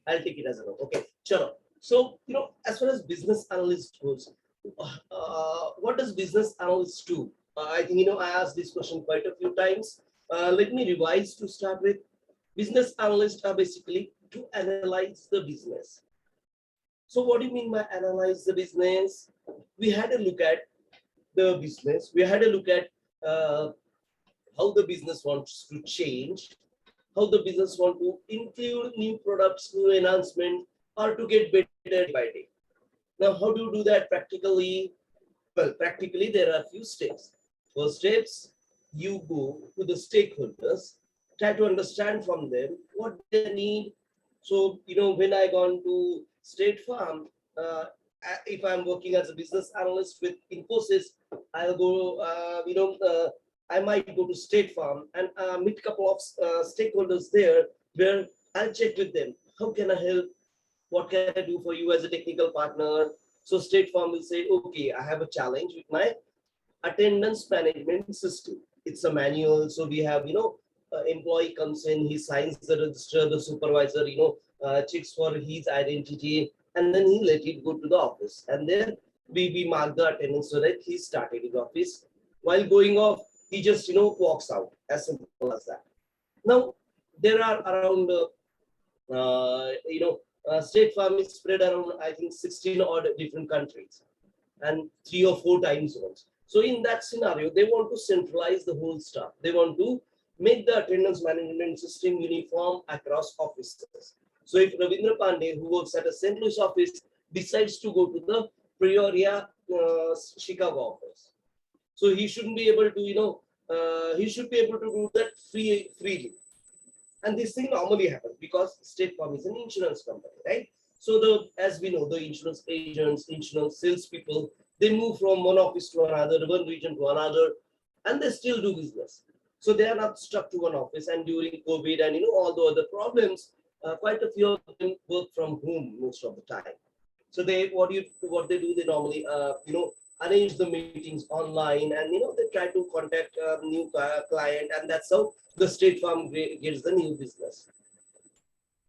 I'll take it as a no. Okay, sure. So, as far as business analyst goes, what does business analyst do? I think, I asked this question quite a few times. Let me revise to start with. Business analysts are basically to analyze the business. So what do you mean by analyze the business? We had a look at the business. We had a look at how the business wants to change, how the business want to include new products, new enhancement, or to get better day by day. Now, how do you do that practically? Well, practically, there are a few steps. First steps, you go to the stakeholders, try to understand from them what they need. So, when I gone to State Farm, if I'm working as a business analyst with Infosys, I'll go, I might go to State Farm and meet a couple of stakeholders there where I'll check with them. How can I help? What can I do for you as a technical partner? So State Farm will say, okay, I have a challenge with my attendance management system. It's a manual. So we have, employee comes in, he signs the register, the supervisor, checks for his identity, and then he let it go to the office. And then we mark the attendance so that he started his office. While going off, he just, walks out, as simple as that. Now, there are around, State Farm is spread around, I think, 16 odd different countries and 3 or 4 time zones. So in that scenario, they want to centralize the whole stuff. They want to make the attendance management system uniform across offices. So if Ravindra Pandey, who works at a St. Louis office, decides to go to the Peoria, Chicago office, so he shouldn't be able to, he should be able to do that freely. And this thing normally happens because State Farm is an insurance company, right? So as we know, the insurance agents, insurance salespeople, they move from one office to another, one region to another, and they still do business. So they are not stuck to one office. And during COVID and all the other problems, quite a few of them work from home most of the time. So what they do, they normally arrange the meetings online, and they try to contact a new client, and that's how the State Farm gets the new business.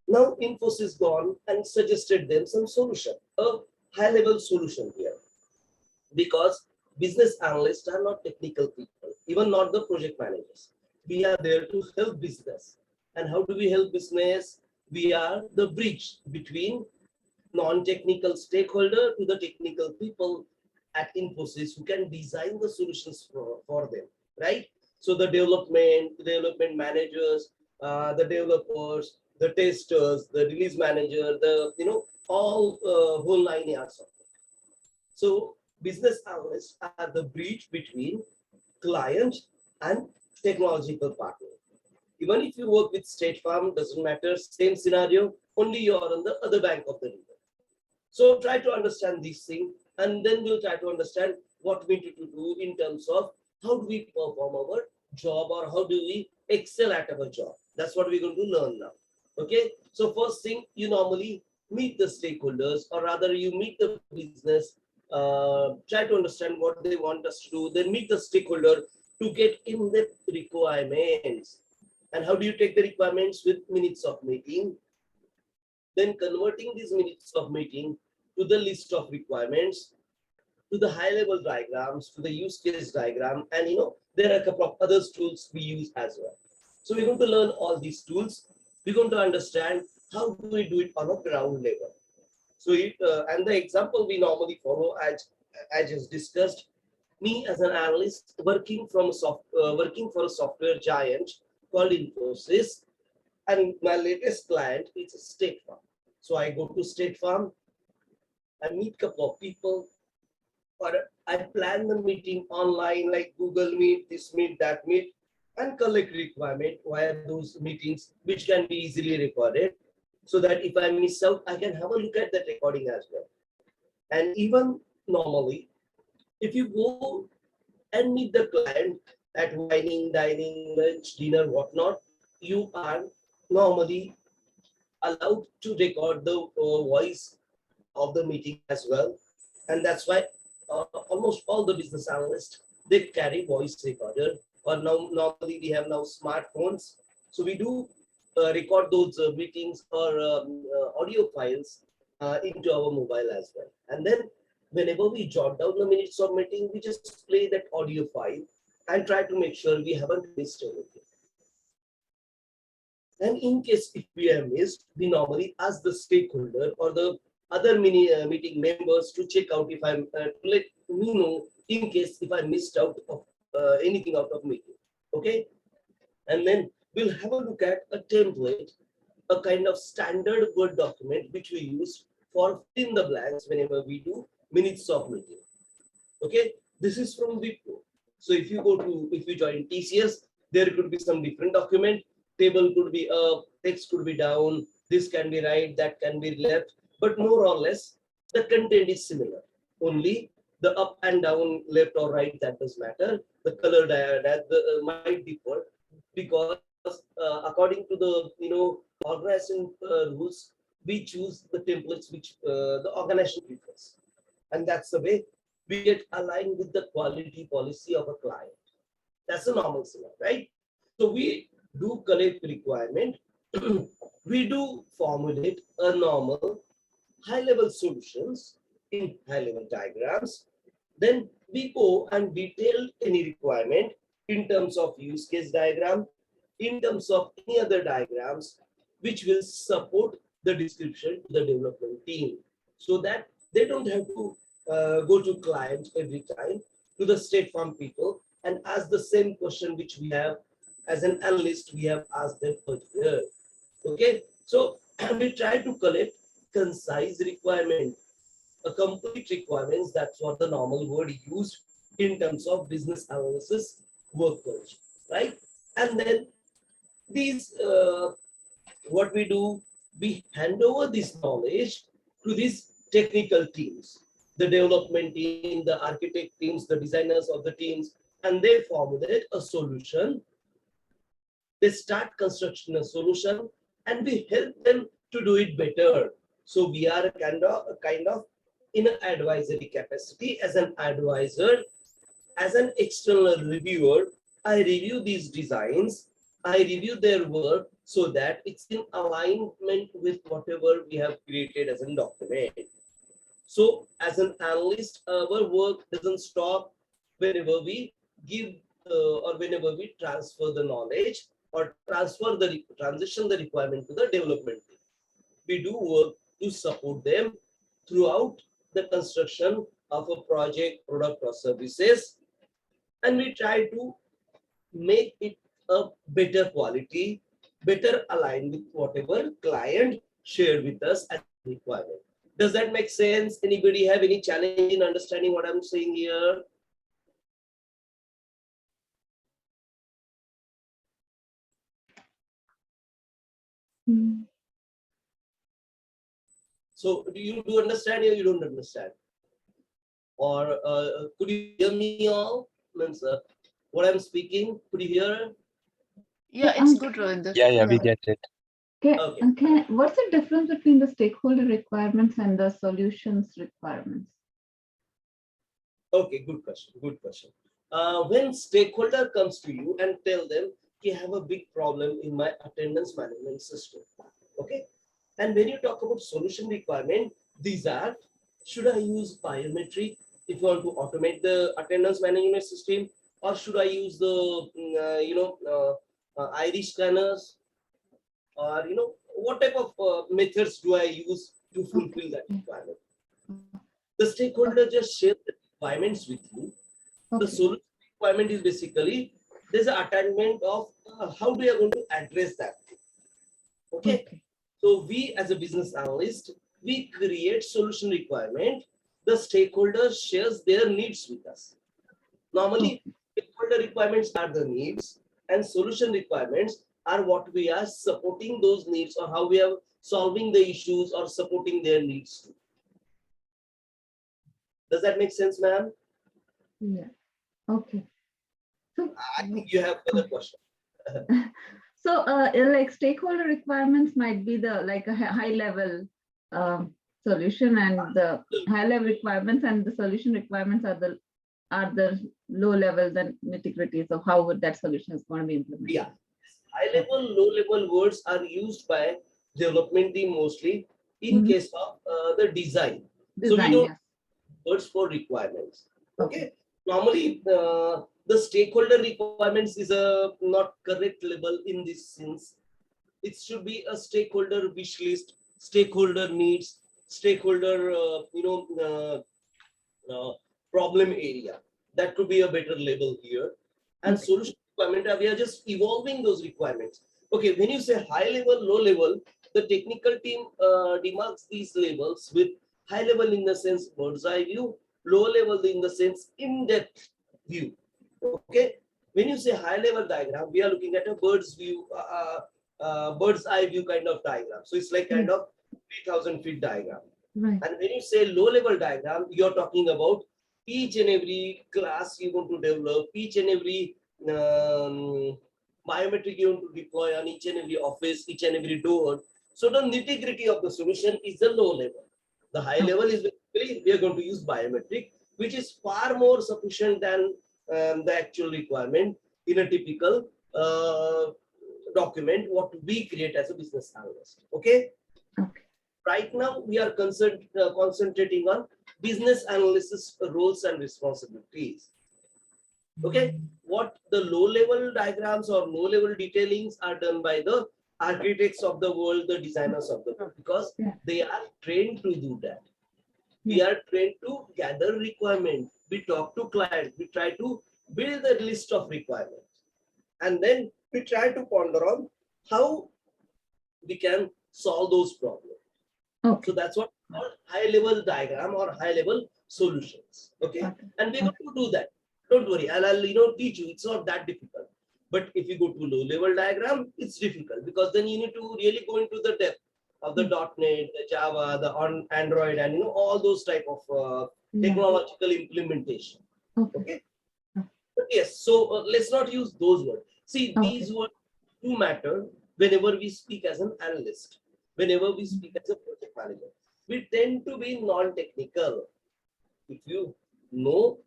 Now Infosys gone and suggested them some solution, a high-level solution here, because business analysts are not technical people, even not the project managers. We are there to help business. And how do we help business? We are the bridge between non-technical stakeholder to the technical people at Infosys who can design the solutions for them, right? So the development managers, the developers, the testers, the release manager, all whole 9 yards of it. So business analysts are the bridge between client and technological partner. Even if you work with State Farm, doesn't matter, same scenario, only you are on the other bank of the river. So try to understand this thing, and then we'll try to understand what we need to do in terms of how do we perform our job, or how do we excel at our job. That's what we're going to learn now. Okay, so first thing, you normally meet the stakeholders, or rather you meet the business, try to understand what they want us to do, then meet the stakeholder to get in-depth requirements. And how do you take the requirements? With minutes of meeting, then converting these minutes of meeting to the list of requirements, to the high-level diagrams, to the use case diagram, and there are a couple of other tools we use as well. So we're going to learn all these tools. We're going to understand how do we do it on a ground level. So and the example we normally follow, as I just discussed, me as an analyst working for a software giant called Infosys, and my latest client is State Farm. So I go to State Farm, I meet a couple of people, or I plan the meeting online, like Google Meet, this Meet, that Meet, and collect requirement via those meetings, which can be easily recorded, so that if I miss out, I can have a look at that recording as well. And even normally, if you go and meet the client at wining, dining, lunch, dinner, whatnot, you are normally allowed to record the voice of the meeting as well. And that's why almost all the business analysts, they carry voice recorder, or now normally we have now smartphones. So we do record those meetings or audio files into our mobile as well. And then whenever we jot down the minutes of meeting, we just play that audio file and try to make sure we haven't missed anything. And in case if we have missed, we normally ask the stakeholder or the other meeting members to check out if I'm to let me know in case if I missed out of anything out of meeting. Okay, and then we'll have a look at a template, a kind of standard Word document which we use for fill in the blanks whenever we do minutes of meeting. Okay, this is from Wipro. So if you join TCS, there could be some different document. Table could be up, text could be down, this can be right, that can be left, but more or less the content is similar. Only the up and down, left or right, that does matter. The color that might differ because according to the organization rules, we choose the templates which the organization prefers, and that's the way we get aligned with the quality policy of a client. That's a normal scenario, right? So we do collect requirement, we do formulate a normal high-level solutions in high-level diagrams. Then we go and detail any requirement in terms of use case diagram, in terms of any other diagrams which will support the description to the development team, so that they don't have to go to client every time, to the state farm people, and ask the same question which we have as an analyst we have asked them earlier. Okay, so we try to collect concise requirement, a complete requirements. That's what the normal word used in terms of business analysis work culture, right? And then these what we do, we hand over this knowledge to these technical teams, the development team, the architect teams, the designers of the teams, and they formulate a solution. They start construction a solution, and we help them to do it better. So we are a kind of in an advisory capacity as an advisor, as an external reviewer. I review these designs, I review their work so that it's in alignment with whatever we have created as a document. So as an analyst, our work doesn't stop whenever we give or whenever we transfer the knowledge or transition the requirement to the development team. We do work to support them throughout the construction of a project, product, or services, and we try to make it a better quality, better aligned with whatever client shared with us as requirement. Does that make sense? Anybody have any challenge in understanding what I'm saying here? So do you understand or you don't understand? Or could you hear me all? Means, what I'm speaking, could you hear? Yeah, it's good, Rohit. Yeah, we get it. Okay. What's the difference between the stakeholder requirements and the solutions requirements? Okay, good question. Good question. When stakeholder comes to you and tell them, "I have a big problem in my attendance management system," okay, and when you talk about solution requirement, these are: should I use biometric if you want to automate the attendance management system, or should I use the iris scanners, or what type of methods do I use to fulfill that requirement? The stakeholder just shares the requirements with you. The solution requirement is basically there's an attachment of how we are going to address that. Okay. So we as a business analyst, we create solution requirement. The stakeholder shares their needs with us. Normally, stakeholder requirements are the needs, and solution requirements are what we are supporting those needs, or how we are solving the issues or supporting their needs. Does that make sense, ma'am? Yeah. Okay. So I think you have another question. So, like stakeholder requirements might be the a high level solution, and the high level requirements and the solution requirements are the low level, the nitty gritties of how would that solution is going to be implemented. Yeah. high level, low level words are used by development team mostly in case of the design. So we Design, don't yes. words for requirements. Okay. Normally, the stakeholder requirements is a not correct label in this sense. It should be a stakeholder wish list, stakeholder needs, stakeholder problem area. That could be a better label here. And Okay. solution requirement, we are just evolving those requirements. Okay, when you say high level, low level, the technical team demarks these labels with high level in the sense bird's eye view, low level in the sense in-depth view. Okay, when you say high level diagram, we are looking at a bird's view, bird's eye view kind of diagram. So it's like kind of 3,000 feet diagram. Right. And when you say low level diagram, you're talking about each and every class you want to develop, each and every biometric you want to deploy on each and every office, each and every door. So the nitty gritty of the solution is the low level. The high level is basically we are going to use biometric, which is far more sufficient than the actual requirement in a typical document what we create as a business analyst. Okay. Okay. Right now we are concentrating on business analysis roles and responsibilities. Okay, what the low level diagrams or low level detailings are done by the architects of the world, the designers of the world, because they are trained to do that. We are trained to gather requirements. We talk to clients. We try to build a list of requirements, and then we try to ponder on how we can solve those problems. Okay. So that's what called high level diagram or high level solutions. Okay, and we're going to do that. Don't worry, I'll teach you. It's not that difficult. But if you go to low level diagram, it's difficult because then you need to really go into the depth of the .NET, the Java, the on Android, and all those type of technological implementation. Okay. But yes, so let's not use those words. See, these words do matter whenever we speak as an analyst, whenever we speak as a project manager. We tend to be non-technical. If you know,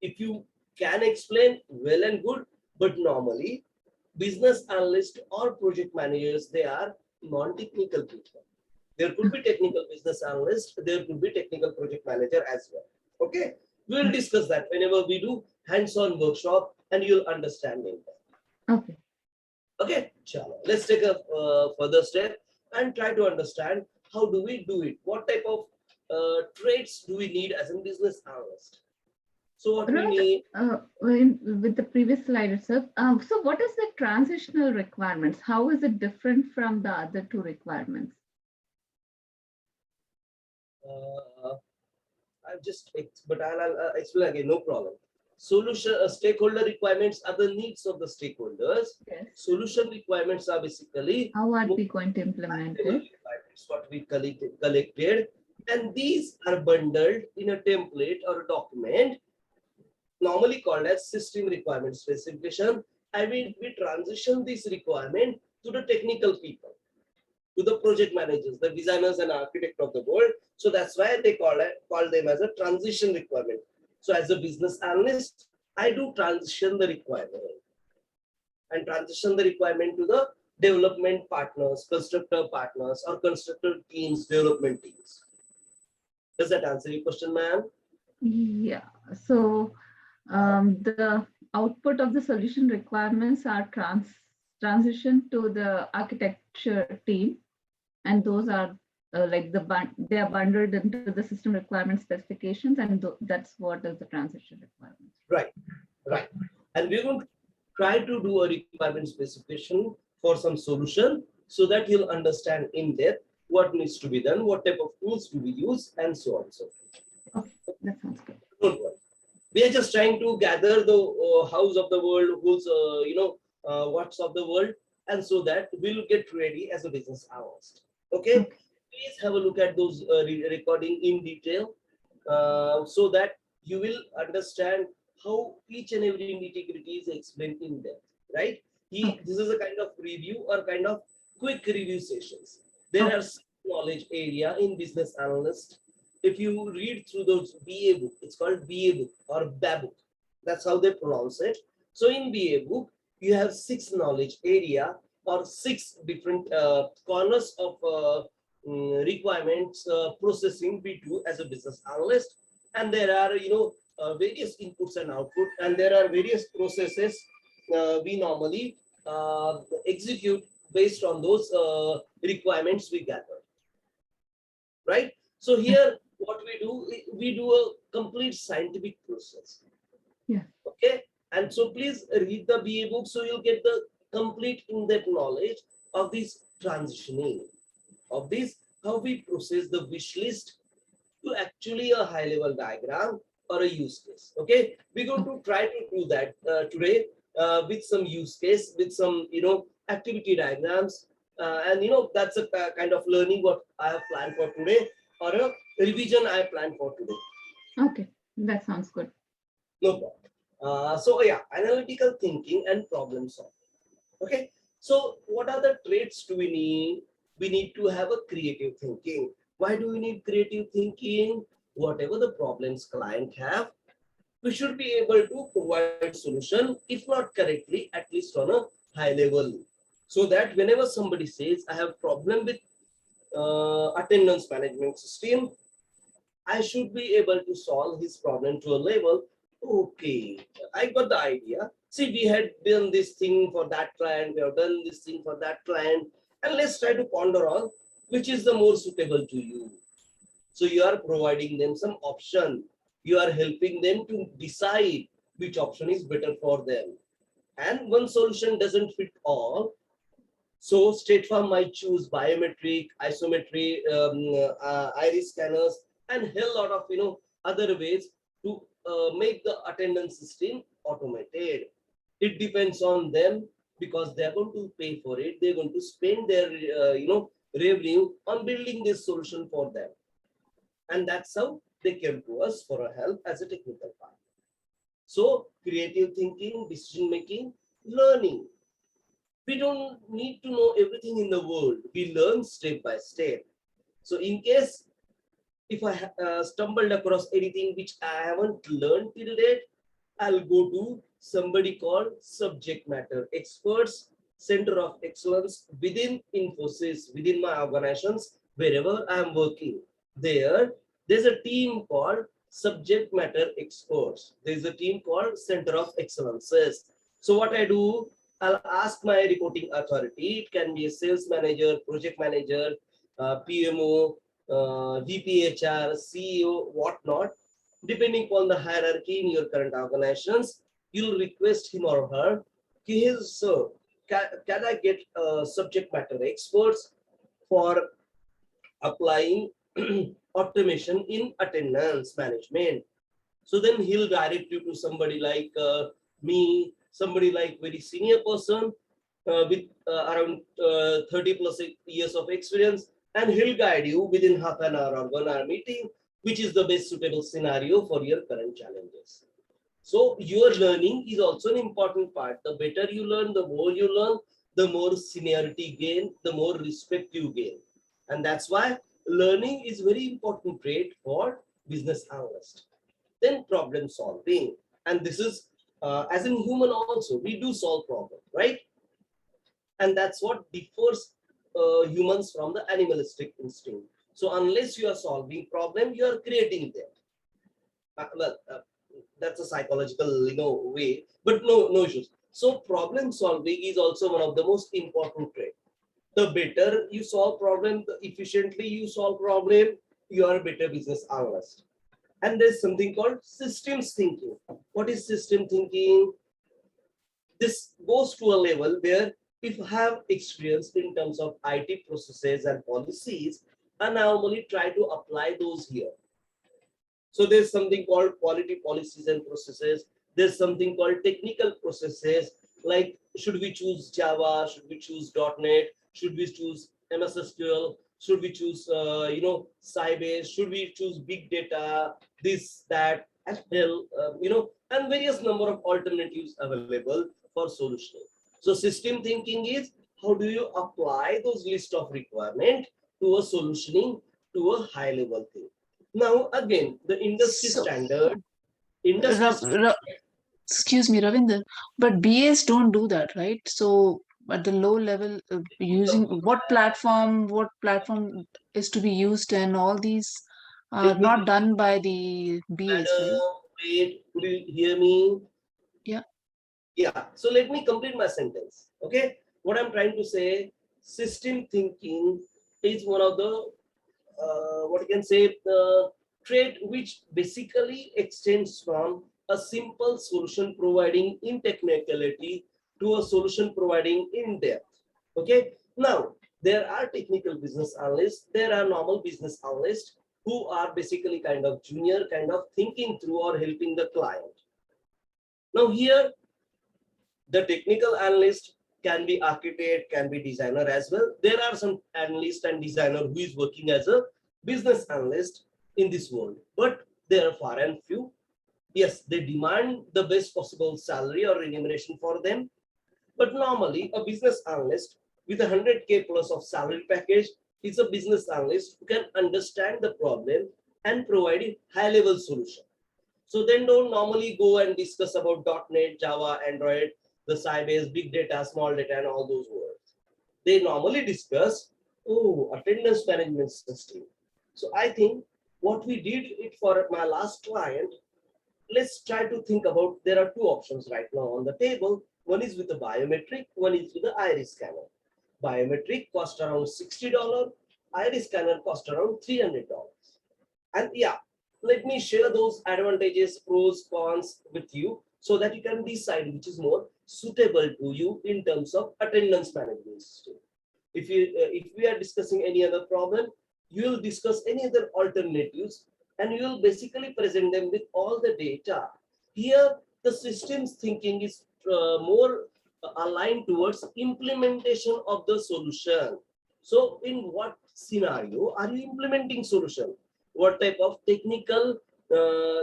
if you can explain, well and good, but normally business analysts or project managers, they are non-technical people. There could be technical business analyst, there could be technical project manager as well. Okay, we'll discuss that whenever we do hands-on workshop, and you'll understand it. Okay. Okay, chalo. Let's take a further step and try to understand how do we do it. What type of traits do we need as a business analyst? So what we need. With the previous slide itself. So what is the transitional requirements? How is it different from the other two requirements? I'll explain again, no problem. Solution stakeholder requirements are the needs of the stakeholders. Yes. Solution requirements are basically how are we going to implement it? What we collected, and these are bundled in a template or a document, normally called as system requirement specification. I mean, we transition this requirement to the technical people, to the project managers, the designers and architect of the world. So that's why they call them as a transition requirement. So as a business analyst, I do transition the requirement and transition the requirement to the development partners, constructor partners, or constructor teams, development teams. Does that answer your question, ma'am? Yeah. So the output of the solution requirements are transitioned to the architecture team, and those are they are bundled into the system requirement specifications, and that's what is the transition requirements. Right. And we're going to try to do a requirement specification for some solution so that you'll understand in depth what needs to be done, what type of tools do we use, and so on and so forth. Okay, that sounds good. Don't worry. We are just trying to gather the house of the world, who's what's of the world, and so that we'll get ready as a business analyst. Okay. Please have a look at those recording in detail so that you will understand how each and every nitty-gritty is explained in depth, right? This is a kind of review or kind of quick review sessions. There are some knowledge area in business analyst. If you read through those BA book, it's called BA book or BA book. That's how they pronounce it. So in BA book, you have 6 knowledge area or 6 different corners of requirements processing we do as a business analyst. And there are, various inputs and output, and there are various processes we normally execute based on those requirements we gather, right? So here, what we do a complete scientific process. Yeah. Okay. And so please read the BA book so you'll get the complete in-depth knowledge of this transitioning, of this, how we process the wish list to actually a high-level diagram or a use case. Okay, we're going to try to do that today with some use case, with some activity diagrams, and that's a kind of learning what I have planned for today, or a revision I planned for today. Okay, that sounds good. No problem. So yeah, analytical thinking and problem solving. Okay, so what are the traits do we need? We need to have a creative thinking. Why do we need creative thinking? Whatever the problems client have, we should be able to provide solution, if not correctly, at least on a high level. So that whenever somebody says, I have problem with attendance management system, I should be able to solve his problem to a level. Okay, I got the idea. See, we had done this thing for that client, we have done this thing for that client, and let's try to ponder on which is the more suitable to you. So you are providing them some option. You are helping them to decide which option is better for them. And one solution doesn't fit all. So State Farm might choose biometric, isometry, iris scanners, and hell lot of other ways to make the attendance system automated. It depends on them because they're going to pay for it. They're going to spend their revenue on building this solution for them. And that's how they came to us for a help as a technical part. So creative thinking, decision making, learning. We don't need to know everything in the world. We learn step by step. So in case if I stumbled across anything which I haven't learned till date, I'll go to somebody called subject matter experts, center of excellence within Infosys, within my organizations, wherever I'm working. There's a team called subject matter experts. There's a team called center of excellences. So what I do, I'll ask my reporting authority. It can be a sales manager, project manager, PMO, VPHR, CEO, whatnot. Depending upon the hierarchy in your current organizations, you'll request him or her, sir, can I get subject matter experts for applying automation in attendance management? So then he'll direct you to somebody like me, somebody like very senior person with around 30 plus years of experience, and he'll guide you within half an hour or 1 hour meeting, which is the best suitable scenario for your current challenges. So your learning is also an important part. The better you learn, the more you learn, the more seniority gain, the more respect you gain. And that's why learning is very important trait for business analyst. Then problem solving. And this is as in human also, we do solve problems, right? And that's what differs humans from the animalistic instinct. So unless you are solving problem, you are creating them. That's a psychological way, but no issues. So problem solving is also one of the most important traits. The better you solve problem, the efficiently you solve problem, you are a better business analyst. And there's something called systems thinking. What is system thinking? This goes to a level where if I have experience in terms of IT processes and policies, I normally try to apply those here. So there's something called quality policies and processes. There's something called technical processes, like should we choose Java, should we choose .NET, should we choose MS SQL, should we choose Sybase, should we choose big data, this, that, SQL, and various number of alternatives available for solutioning. So system thinking is how do you apply those list of requirement to a solutioning to a high level thing. Now again, the industry So, standard, Excuse me, Ravinder, but BAs don't do that, right? So at the low level, using what platform is to be used, and all these are Let me, not done by the BAs, right? madam, wait, could you hear me? Yeah. Yeah, so let me complete my sentence. Okay, what I'm trying to say, system thinking is one of the what you can say trait which basically extends from a simple solution providing in technicality to a solution providing in depth. Okay, now there are technical business analysts, there are normal business analysts who are basically kind of junior, kind of thinking through or helping the client. Now here the technical analyst can be architect, can be designer as well. There are some analyst and designer who is working as a business analyst in this world, but they are far and few. Yes, they demand the best possible salary or remuneration for them, but normally a business analyst with 100K plus of salary package is a business analyst who can understand the problem and provide a high level solution. So then don't normally go and discuss about .NET, Java, Android, the Sybase, big data, small data, and all those words. They normally discuss, oh, attendance management system. So I think what we did it for my last client, let's try to think about, there are two options right now on the table. One is with the biometric, one is with the iris scanner. Biometric cost around $60, iris scanner cost around $300. And yeah, let me share those advantages, pros, cons with you so that you can decide which is more suitable to you in terms of attendance management system. If we are discussing any other problem, you will discuss any other alternatives and you will basically present them with all the data. Here, the systems thinking is more aligned towards implementation of the solution. So in what scenario are you implementing solution? What type of technical,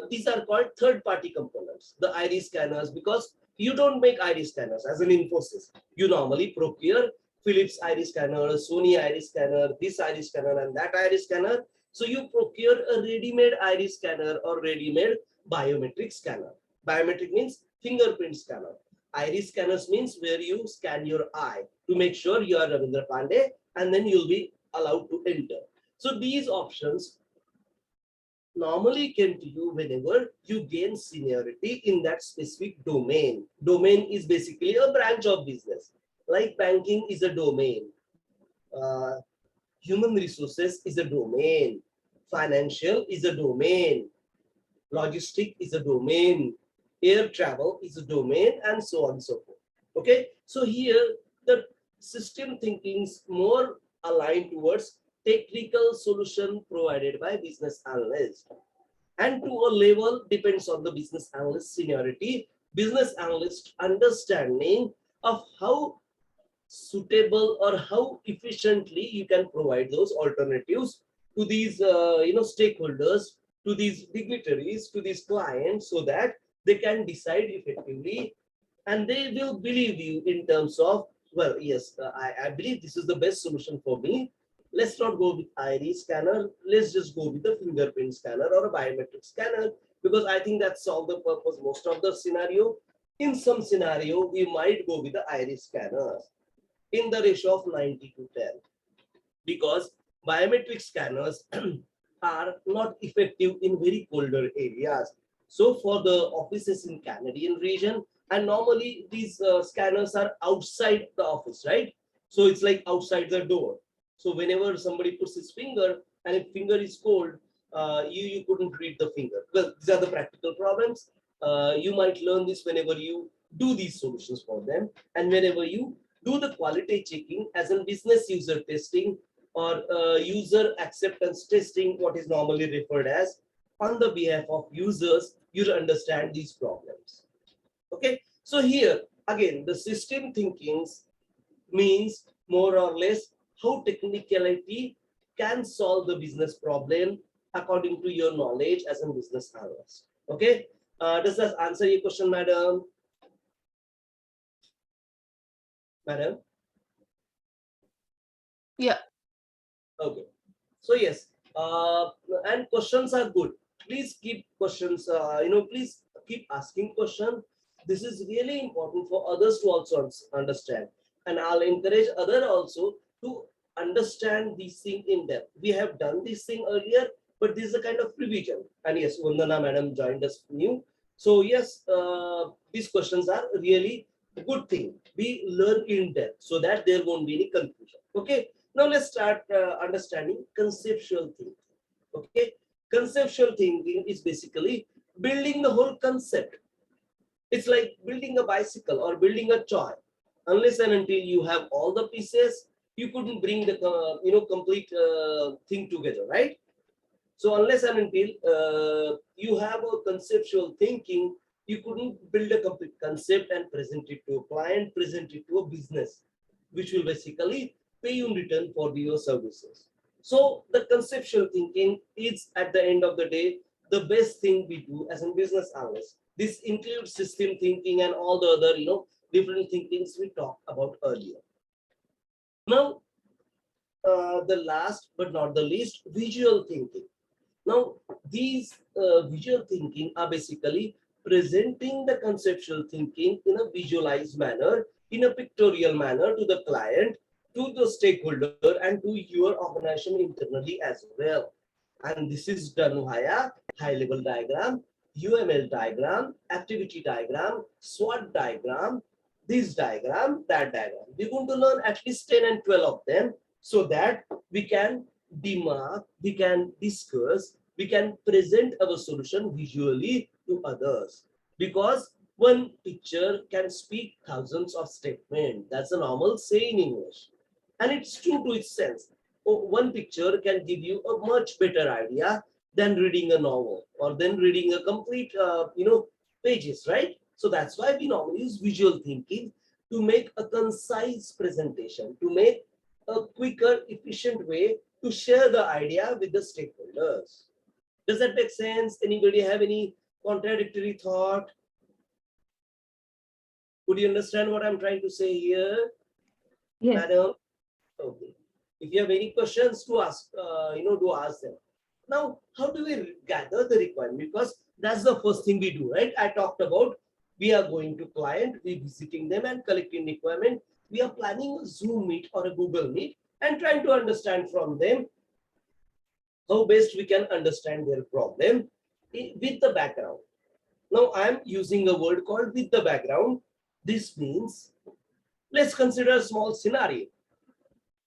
these are called third party components, the iris scanners, because you don't make iris scanners as an Infosys. You normally procure Philips iris scanner, Sony iris scanner, this iris scanner and that iris scanner. So you procure a ready-made iris scanner or ready-made biometric scanner. Biometric means fingerprint scanner. Iris scanners means where you scan your eye to make sure you are Ravindra Pandey and then you'll be allowed to enter. So these options normally came to you whenever you gain seniority in that specific domain. Domain is basically a branch of business. Like banking is a domain. Uh, Human resources is a domain. Financial is a domain. Logistic is a domain. Air travel is a domain, and so on and so forth. Okay, so here the system thinking is more aligned towards technical solution provided by business analyst, and to a level depends on the business analyst seniority, business analyst understanding of how suitable or how efficiently you can provide those alternatives to these stakeholders, to these dignitaries, to these clients, so that they can decide effectively and they will believe you in terms of, well, yes, I believe this is the best solution for me. Let's not go with iris scanner, let's just go with the fingerprint scanner or a biometric scanner, because I think that solves the purpose most of the scenario. In some scenario we might go with the iris scanners in the ratio of 90 to 10, because biometric scanners are not effective in very colder areas. So for the offices in Canadian region, and normally these scanners are outside the office, right? So it's like outside the door. So whenever somebody puts his finger and if finger is cold, you couldn't read the finger. Well, these are the practical problems. You might learn this whenever you do these solutions for them, and whenever you do the quality checking as in business user testing or user acceptance testing, what is normally referred as, on the behalf of users, you'll understand these problems. Okay, so here again, the system thinking means more or less how technicality can solve the business problem according to your knowledge as a business analyst. Okay, does that answer your question, madam? Madam? Yeah. Okay. So yes, and questions are good. Please keep questions. Please keep asking questions. This is really important for others to also understand. And I'll encourage other also to understand these things in depth. We have done this thing earlier, but this is a kind of revision. And yes, Vandana madam joined us new. So yes, these questions are really a good thing. We learn in depth so that there won't be any confusion. Okay. Now let's start understanding conceptual thinking. Okay. Conceptual thinking is basically building the whole concept. It's like building a bicycle or building a toy. Unless and until you have all the pieces, you couldn't bring the complete thing together, right? So unless and until you have a conceptual thinking, you couldn't build a complete concept and present it to a client, present it to a business, which will basically pay you in return for your services. So the conceptual thinking is at the end of the day the best thing we do as a business analyst. This includes system thinking and all the other different thinkings we talked about earlier. Now, the last but not the least, visual thinking. Now, these visual thinking are basically presenting the conceptual thinking in a visualized manner, in a pictorial manner to the client, to the stakeholder, and to your organization internally as well. And this is done via high-level diagram, UML diagram, activity diagram, SWOT diagram, this diagram, that diagram. We're going to learn at least 10 and 12 of them so that we can demark, we can discuss, we can present our solution visually to others. Because one picture can speak thousands of statements. That's a normal saying in English. And it's true to its sense. One picture can give you a much better idea than reading a novel or then reading a complete, pages, right? So that's why we normally use visual thinking to make a concise presentation, to make a quicker, efficient way to share the idea with the stakeholders. Does that make sense? Anybody have any contradictory thought? Could you understand what I'm trying to say here? Yes. Madam? Okay. If you have any questions to ask, to ask them. Now, how do we gather the requirement? Because that's the first thing we do, right? I talked about we are going to client, we visiting them and collecting requirement. We are planning a Zoom meet or a Google meet and trying to understand from them how best we can understand their problem with the background. Now, I'm using a word called with the background. This means, let's consider a small scenario.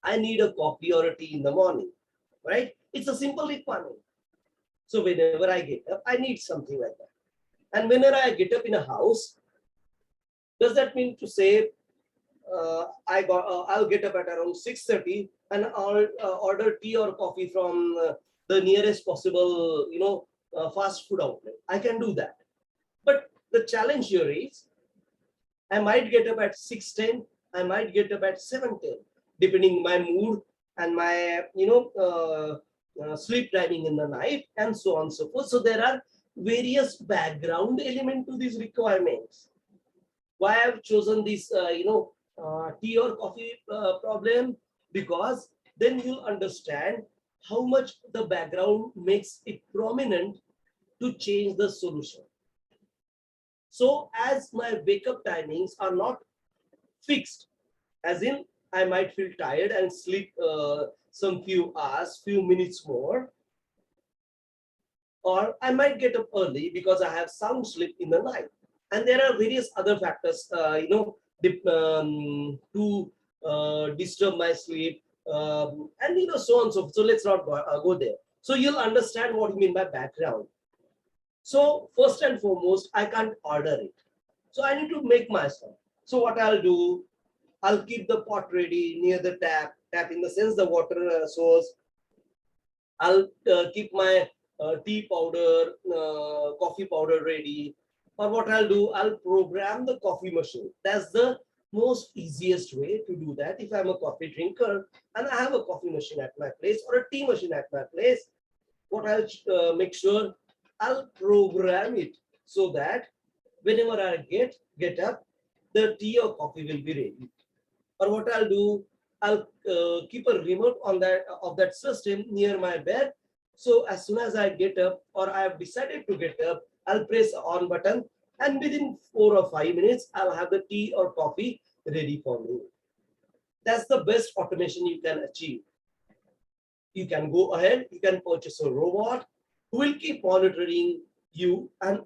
I need a coffee or a tea in the morning, right? It's a simple requirement. So whenever I get up, I need something like that. And whenever I get up in a house, does that mean to say I'll get up at around 6:30 and I'll order tea or coffee from the nearest possible, fast food outlet? I can do that. But the challenge here is I might get up at 6:10, I might get up at 7:10, depending my mood and my sleep timing in the night and so on and so forth. So there are various background elements to these requirements. Why I've chosen this tea or coffee problem? Because then you'll understand how much the background makes it prominent to change the solution. So as my wake up timings are not fixed, as in I might feel tired and sleep some few hours, few minutes more, or I might get up early because I have sound sleep in the night. And there are various other factors, to disturb my sleep, and so on and so forth. So let's not go there. So you'll understand what you mean by background. So first and foremost, I can't order it. So I need to make myself. So what I'll do, I'll keep the pot ready near the tap in the sense the water source. I'll keep my tea powder, coffee powder ready. Or what I'll do, I'll program the coffee machine. That's the most easiest way to do that. If I'm a coffee drinker and I have a coffee machine at my place or a tea machine at my place, what I'll make sure I'll program it so that whenever I get up, the tea or coffee will be ready. Or what I'll do, I'll keep a remote on that system near my bed. So as soon as I get up or I have decided to get up, I'll press on button And within 4 or 5 minutes, I'll have the tea or coffee ready for me. That's the best automation you can achieve. You can go ahead, you can purchase a robot who will keep monitoring you, and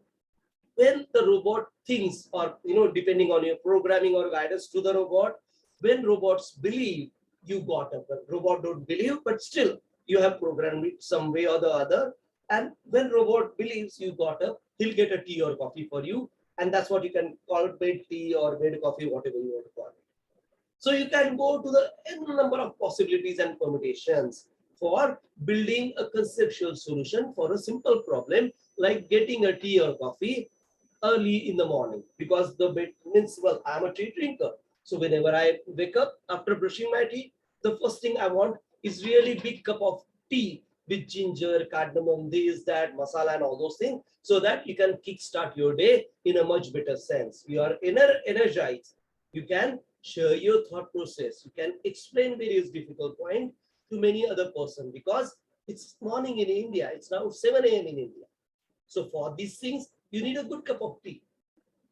when the robot thinks, or depending on your programming or guidance to the robot, when robots believe you got up, the robot don't believe, but still you have programmed it some way or the other, and when robot believes you got up, he'll get a tea or coffee for you, and that's what you can call it, made tea or made coffee, whatever you want to call it. So you can go to the n number of possibilities and permutations for building a conceptual solution for a simple problem like getting a tea or coffee early in the morning, because the bit means, well, I'm a tea drinker. So whenever I wake up after brushing my teeth, the first thing I want is really big cup of tea with ginger, cardamom, this, that, masala, and all those things, so that you can kickstart your day in a much better sense. You are energized. You can share your thought process. You can explain various difficult points to many other person, because it's morning in India. It's now 7 a.m. in India. So for these things, you need a good cup of tea.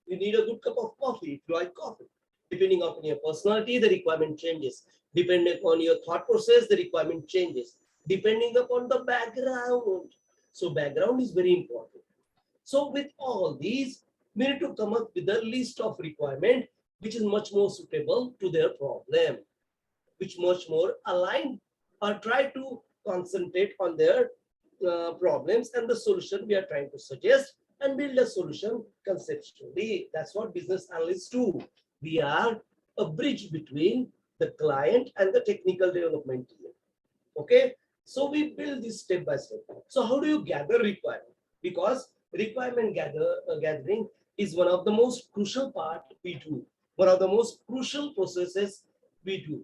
You need a good cup of coffee if you like coffee. Depending upon your personality, the requirement changes. Depending upon your thought process, the requirement changes. Depending upon the background. So background is very important. So with all these, we need to come up with a list of requirement which is much more suitable to their problem, which much more aligned, or try to concentrate on their problems and the solution we are trying to suggest, and build a solution conceptually. That's what business analysts do. We are a bridge between the client and the technical development team. Okay, so we build this step by step. So how do you gather requirement? Because requirement gathering is one of the most crucial part we do, one of the most crucial processes we do.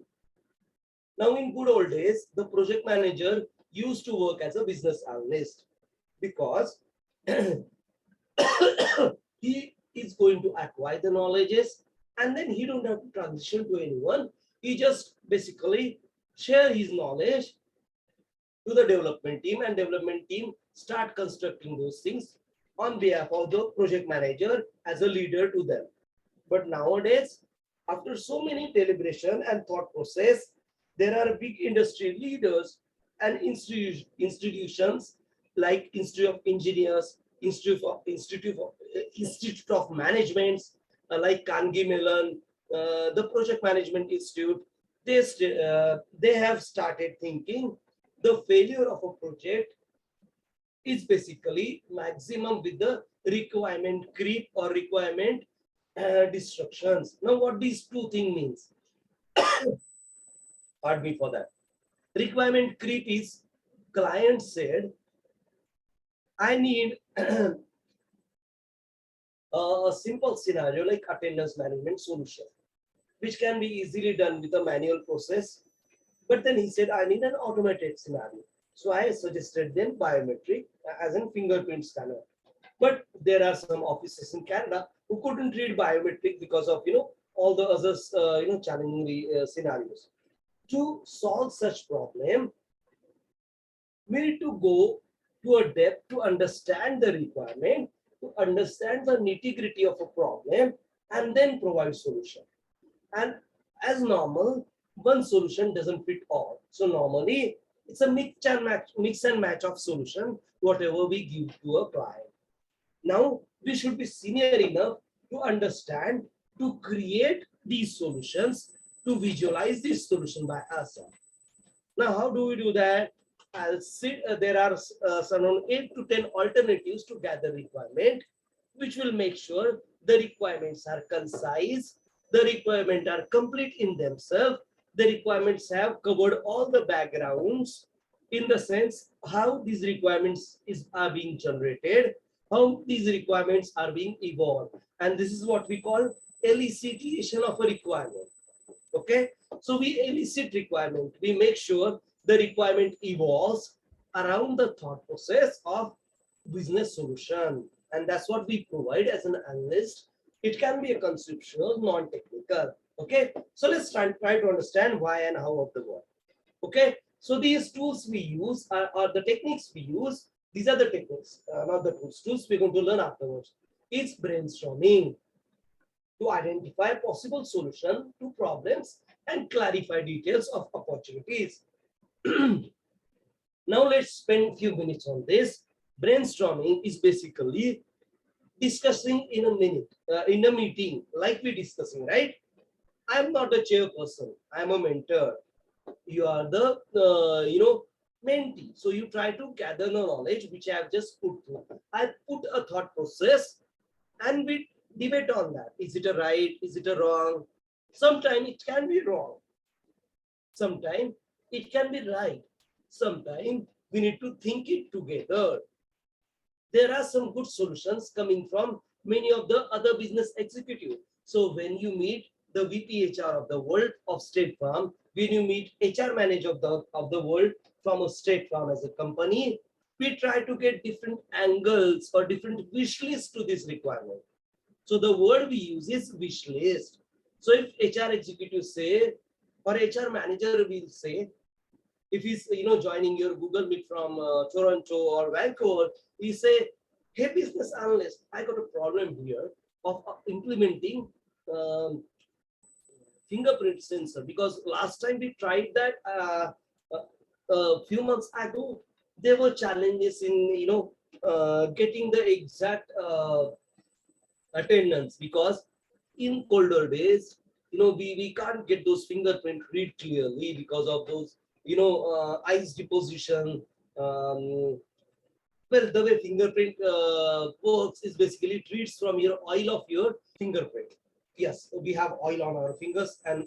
Now, in good old days, the project manager used to work as a business analyst, because he is going to acquire the knowledges, and then he don't have to transition to anyone. He just basically share his knowledge to the development team, and development team start constructing those things on behalf of the project manager as a leader to them. But nowadays, after so many deliberation and thought process, there are big industry leaders and institutions like Institute of Engineers, Institute of Management, like Carnegie Mellon, the Project Management Institute. They have started thinking the failure of a project is basically maximum with the requirement creep or requirement destructions. Now, what these two things means? Pardon me for that. Requirement creep is, client said, I need a simple scenario like attendance management solution, which can be easily done with a manual process. But then he said, I need an automated scenario. So I suggested them biometric as in fingerprint scanner. But there are some offices in Canada who couldn't read biometric because of all the other challenging scenarios. To solve such problem, we need to go to a depth to understand the requirement, to understand the nitty-gritty of a problem, and then provide solution. And as normal, one solution doesn't fit all. So normally, it's a mix and match of solution, whatever we give to a client. Now, we should be senior enough to understand, to create these solutions, to visualize this solution by ourselves. Now, how do we do that? There are some 8 to 10 alternatives to gather requirement, which will make sure the requirements are concise, the requirements are complete in themselves, the requirements have covered all the backgrounds, in the sense how these requirements are being generated, how these requirements are being evolved. And this is what we call elicitation of a requirement. Okay, so we elicit requirement, we make sure the requirement evolves around the thought process of business solution, and that's what we provide as an analyst. It can be a conceptual, non-technical. Okay, so let's try to understand why and how of the word. Okay, so these tools we use are the techniques we use. These are the techniques, not the tools. Tools we're going to learn afterwards. is brainstorming to identify possible solution to problems and clarify details of opportunities. Now let's spend a few minutes on this. Brainstorming is basically discussing in a minute, in a meeting, like we're discussing, right? I'm not a chairperson. I'm a mentor. You are the, mentee. So you try to gather the knowledge which I have just put through. I put a thought process and we debate on that. Is it a right? Is it a wrong? Sometimes it can be wrong. Sometimes it can be right. Sometimes we need to think it together. There are some good solutions coming from many of the other business executives. So when you meet the VP HR of the world of State Farm, when you meet HR manager of the world from a State Farm as a company, we try to get different angles or different wish lists to this requirement. So the word we use is wish list. So if HR executives say, or HR manager will say, if he's joining your Google Meet from Toronto or Vancouver, he say, "Hey, business analyst, I got a problem here of implementing fingerprint sensor because last time we tried that a few months ago, there were challenges in getting the exact attendance because in colder days, we can't get those fingerprint read clearly because of those ice deposition. Well, the way fingerprint works is basically it reads from your oil of your fingerprint. Yes, we have oil on our fingers, and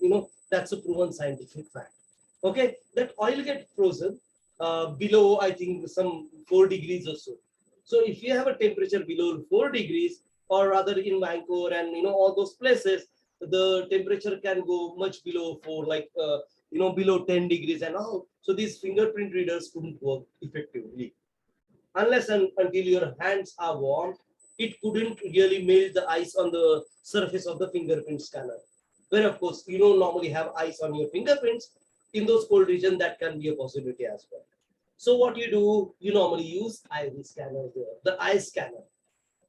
that's a proven scientific fact. Okay, that oil gets frozen below, I think, some 4 degrees or so. So if you have a temperature below 4 degrees, or rather in Vancouver and all those places, the temperature can go much below 4, like below 10 degrees and all. So these fingerprint readers couldn't work effectively unless and until your hands are warm. It couldn't really melt the ice on the surface of the fingerprint scanner. Where of course you don't normally have ice on your fingerprints. In those cold regions, that can be a possibility as well. So what you do, you normally use iris scanner there, the eye scanner.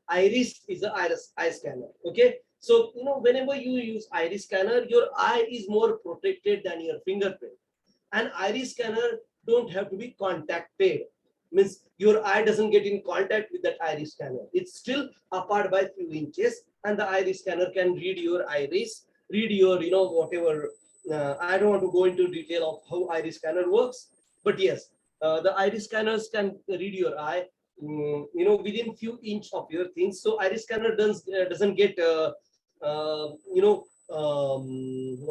Iris is the eye scanner. Okay. So whenever you use iris scanner, your eye is more protected than your fingerprint. And iris scanner don't have to be contacted. Means your eye doesn't get in contact with that iris scanner. It's still apart by few inches, and the iris scanner can read your iris, read your whatever. I don't want to go into detail of how iris scanner works, but yes, the iris scanners can read your eye, within few inch of your things. So iris scanner doesn't get what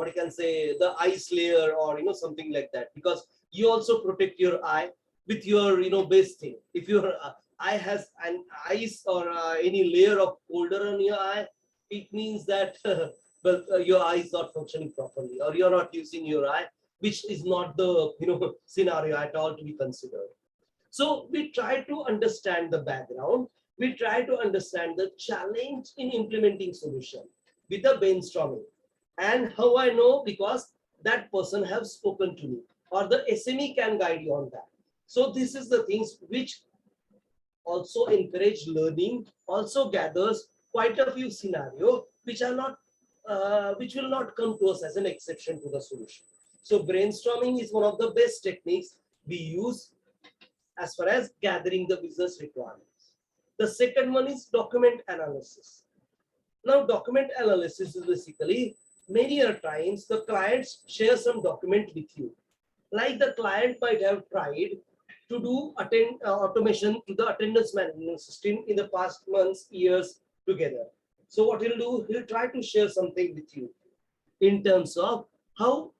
you can say, the ice layer or something like that, because you also protect your eye with your base thing. If your eye has an ice or any layer of powder on your eye, it means that your eye is not functioning properly, or you're not using your eye, which is not the scenario at all to be considered. So we try to understand the background. We try to understand the challenge in implementing solution with the brainstorming. And how I know? Because that person has spoken to me, or the SME can guide you on that. So this is the things which also encourage learning, also gathers quite a few scenarios which are not, which will not come to us as an exception to the solution. So brainstorming is one of the best techniques we use as far as gathering the business requirements. The second one is document analysis. Now, document analysis is basically many a times the clients share some document with you. Like the client might have tried to do automation to the attendance management system in the past months, years together. So what he'll do, he'll try to share something with you in terms of how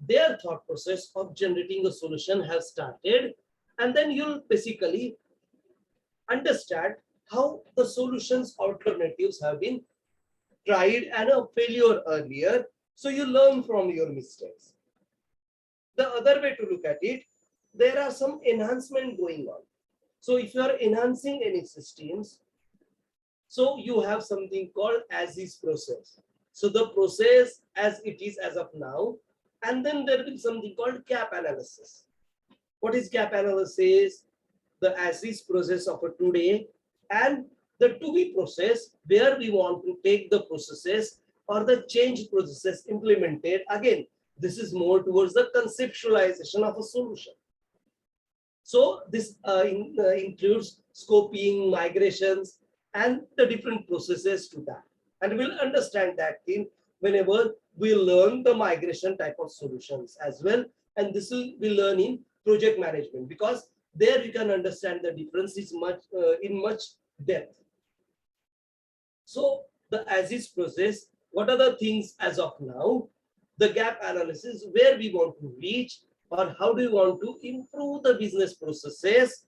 their thought process of generating a solution has started. And then you'll basically understand how the solutions alternatives have been tried and a failure earlier. So you learn from your mistakes. The other way to look at it, there are some enhancement going on. So if you are enhancing any systems, so you have something called as is process. So the process as it is as of now, and then there will be something called gap analysis. What is gap analysis? The as is process of a today and the to be process, where we want to take the processes or the change processes implemented. Again, this is more towards the conceptualization of a solution. So this includes scoping, migrations, and the different processes to that. And we'll understand that in whenever we learn the migration type of solutions as well. And this will be learn in project management, because there you can understand the difference is much in much depth. So the as is process, what are the things as of now? The gap analysis, where we want to reach, or how do we want to improve the business processes,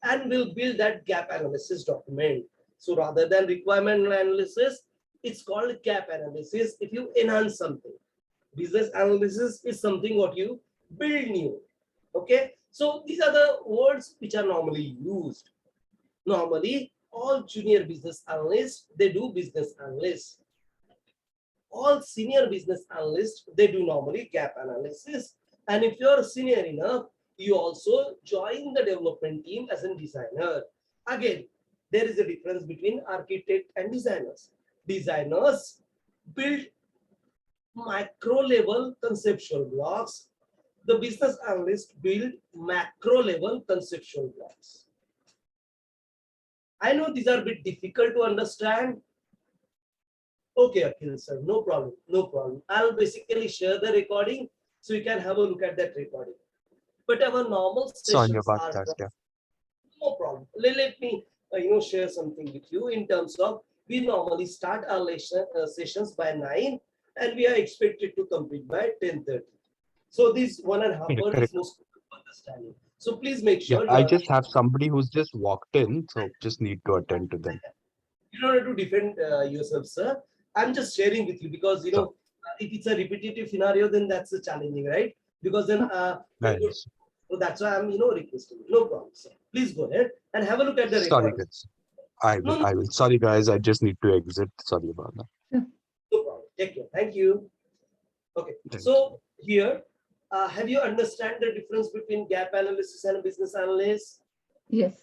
and we'll build that gap analysis document. So rather than requirement analysis, it's called gap analysis if you enhance something. Business analysis is something what you build new. Okay, so these are the words which are normally used. Normally, all junior business analysts, they do business analysis. All senior business analysts, they do normally gap analysis. And if you're senior enough, you also join the development team as a designer. Again, there is a difference between architect and designers. Designers build micro level conceptual blocks. The business analysts build macro level conceptual blocks. I know these are a bit difficult to understand. Okay, Akhil sir, no problem, no problem. I'll basically share the recording so you can have a look at that recording. But our normal Sorry sessions about are that. Yeah. no problem. Let me share something with you in terms of we normally start our sessions by 9 and we are expected to complete by 10:30. So this 1.5 hours Correct. is most understanding. So please make Yeah, sure I just have somebody who's just walked in, so just need to attend to them. you don't have to defend yourself, sir. I'm just sharing with you because if it's a repetitive scenario, then that's challenging, right? Because then Nice. so that's why I'm requesting. No problem, sir. Please go ahead and have a look at the Sorry, recording. guys. I will. Sorry, guys. I just need to exit. Sorry about that. No problem. Take care. Thank you. Okay. Thanks. So here, have you understand the difference between gap analysis and business analysis? Yes.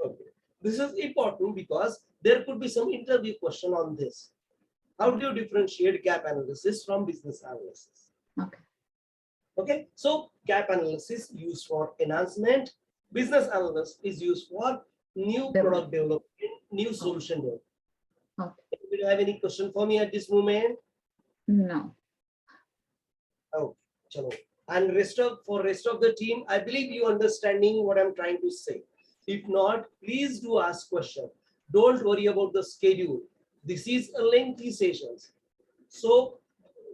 Okay. This is important because there could be some interview question on this. How do you differentiate gap analysis from business analysis? Okay. Okay. So gap analysis used for enhancement. Business analysis is used for new product development, new solution development. Okay. Do you have any question for me at this moment? No. Oh, chalo. And for rest of the team, I believe you understanding what I'm trying to say. If not, please do ask question. Don't worry about the schedule. This is a lengthy sessions. So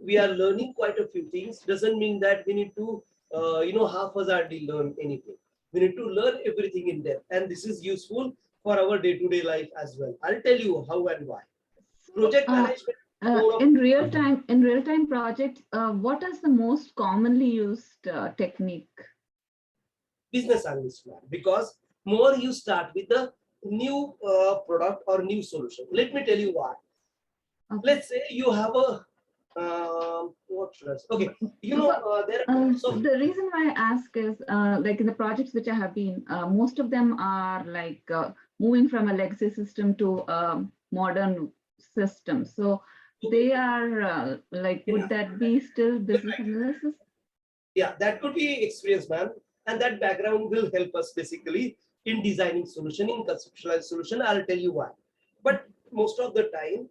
we are learning quite a few things. Doesn't mean that we need to, haphazardly learn anything. We need to learn everything in depth. And this is useful for our day-to-day life as well. I'll tell you how and why. Project management. In real time project, what is the most commonly used technique? Business analyst, because more you start with the new product or new solution. Let me tell you why. Okay. Let's say you have a okay, there are the reason why I ask is like in the projects which I have been, most of them are like moving from a legacy system to a modern system. So they are like, would that be still business analysis? Yeah, that could be experience, ma'am. And that background will help us basically in designing solution, in conceptualized solution. I'll tell you why. But most of the time,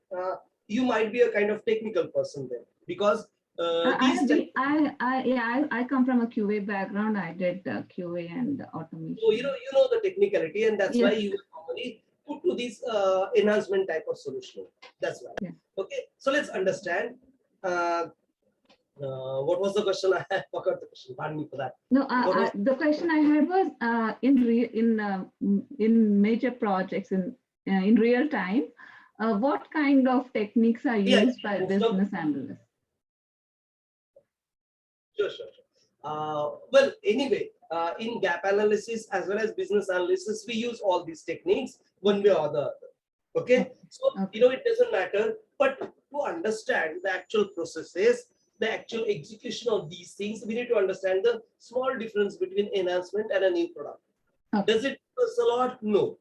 you might be a kind of technical person there because I come from a QA background. I did QA and automation. So you know the technicality, and that's why you normally put to this enhancement type of solution. That's why. Yeah. Okay, so let's understand. What was the question? I forgot the question. Pardon me for that. No, the question I had was in major projects in real time, what kind of techniques are used by business analysts? Sure. Well, anyway, in gap analysis as well as business analysis, we use all these techniques one way or the other. Okay, so it doesn't matter, but to understand the actual processes, the actual execution of these things, we need to understand the small difference between enhancement and a new product. Does it differ a lot? No.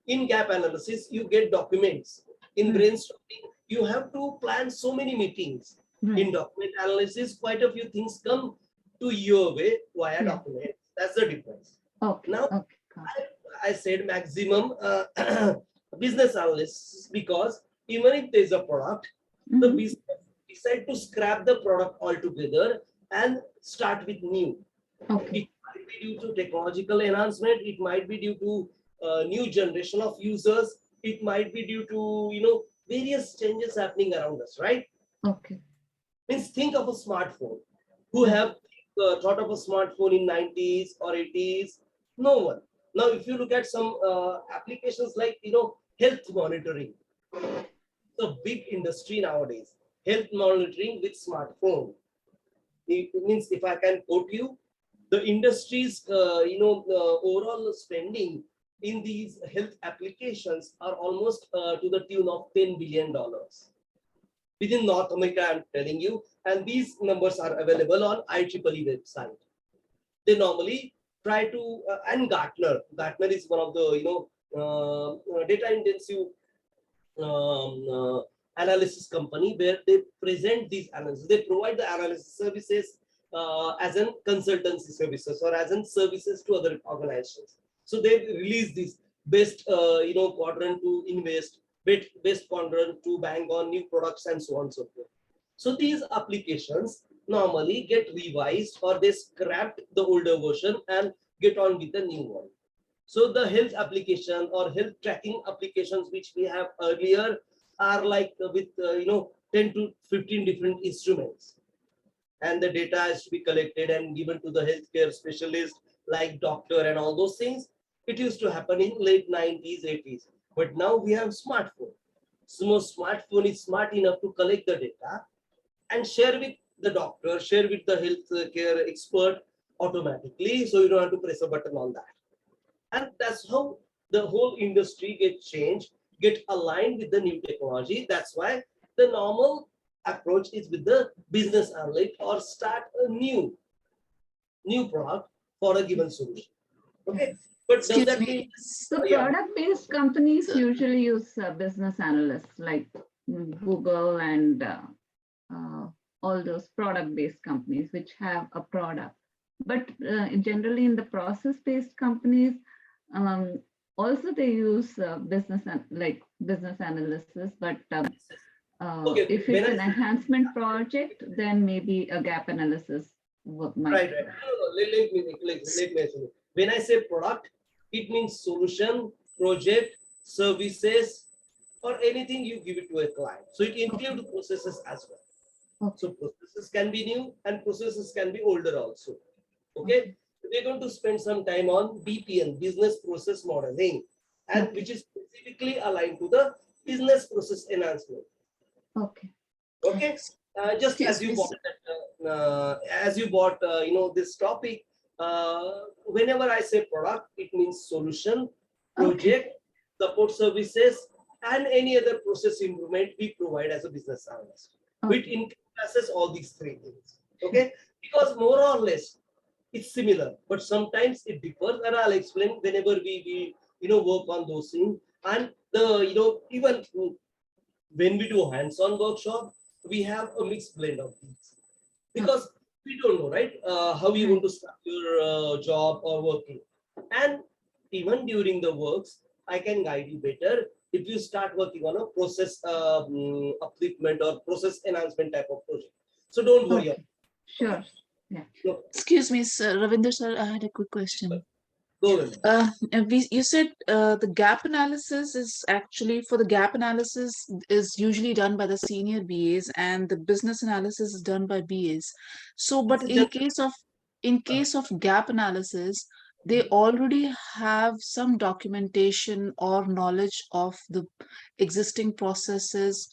In gap analysis, you get documents. In brainstorming, you have to plan so many meetings. In document analysis, quite a few things come to your way via documents. That's the difference. Okay. Now, Okay. Got it. I said maximum business analysts because even if there's a product, the Mhm. business decide to scrap the product altogether and start with new. Okay. It might be due to technological enhancement. It might be due to new generation of users. It might be due to various changes happening around us, right? Okay. Means think of a smartphone. Who have thought of a smartphone in 90s or 80s? No one. Now, if you look at some applications like health monitoring, it's a big industry nowadays. Health monitoring with smartphone. It means if I can quote you, the industry's overall spending in these health applications are almost to the tune of $10 billion within North America. I'm telling you, and these numbers are available on IEEE website. They normally try to and Gartner is one of the data intensive analysis company where they present these analysis. They provide the analysis services as an consultancy services or as an services to other organizations. So they release this best quadrant to invest, best quadrant to bank on new products and so on and so forth. So these applications normally get revised or they scrapped the older version and get on with the new one. So the health application or health tracking applications which we have earlier are like with 10 to 15 different instruments, and the data has to be collected and given to the healthcare specialist like doctor and all those things. It used to happen in late 90s, 80s, but now we have smartphone. So smartphone is smart enough to collect the data and share with the doctor, share with the healthcare expert automatically. So you don't have to press a button on that. And that's how the whole industry gets changed, get aligned with the new technology. That's why the normal approach is with the business analyst or start a new product for a given solution. Okay, but does Excuse that me. mean So Yeah. product-based companies usually use business analysts like Google and all those product-based companies which have a product. But generally in the process-based companies, also they use business analysis. But Okay, if when it's I an say- enhancement project, then maybe a gap analysis might. right? No, let me explain. When I say product, it means solution, project, services, or anything you give it to a client. So it includes processes as well. Okay. So processes can be new and processes can be older also. Okay. We're going to spend some time on BPM, business process modeling, and which is specifically aligned to the business process enhancement. Okay. Okay. Just as you bought this topic, whenever I say product, it means solution, project, support services, and any other process improvement we provide as a business analyst. Which encompasses all these three things. Okay, because more or less it's similar, but sometimes it differs, and I'll explain whenever we work on those things. And the even when we do hands-on workshop, we have a mixed blend of these because we don't know, right? How you want to start your job or working, and even during the works, I can guide you better if you start working on a process upliftment or process enhancement type of project. So don't worry. Okay. Sure. No, Excuse me, sir. Ravinder sir, I had a quick question. go ahead. You said the gap analysis is actually for the gap analysis is usually done by the senior BAs and the business analysis is done by BAs. So, but in case of gap analysis, they already have some documentation or knowledge of the existing processes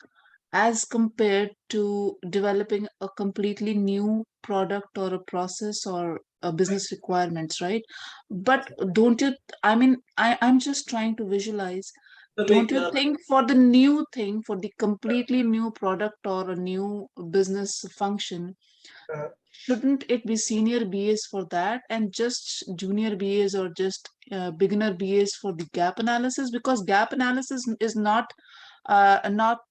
as compared to developing a completely new product or a process or a business requirements, right? But don't you, I mean, I'm just trying to visualize, don't you think for the new thing, for the completely new product or a new business function, Uh-huh. shouldn't it be senior BAs for that and just junior BAs or just beginner BAs for the gap analysis? Because gap analysis is not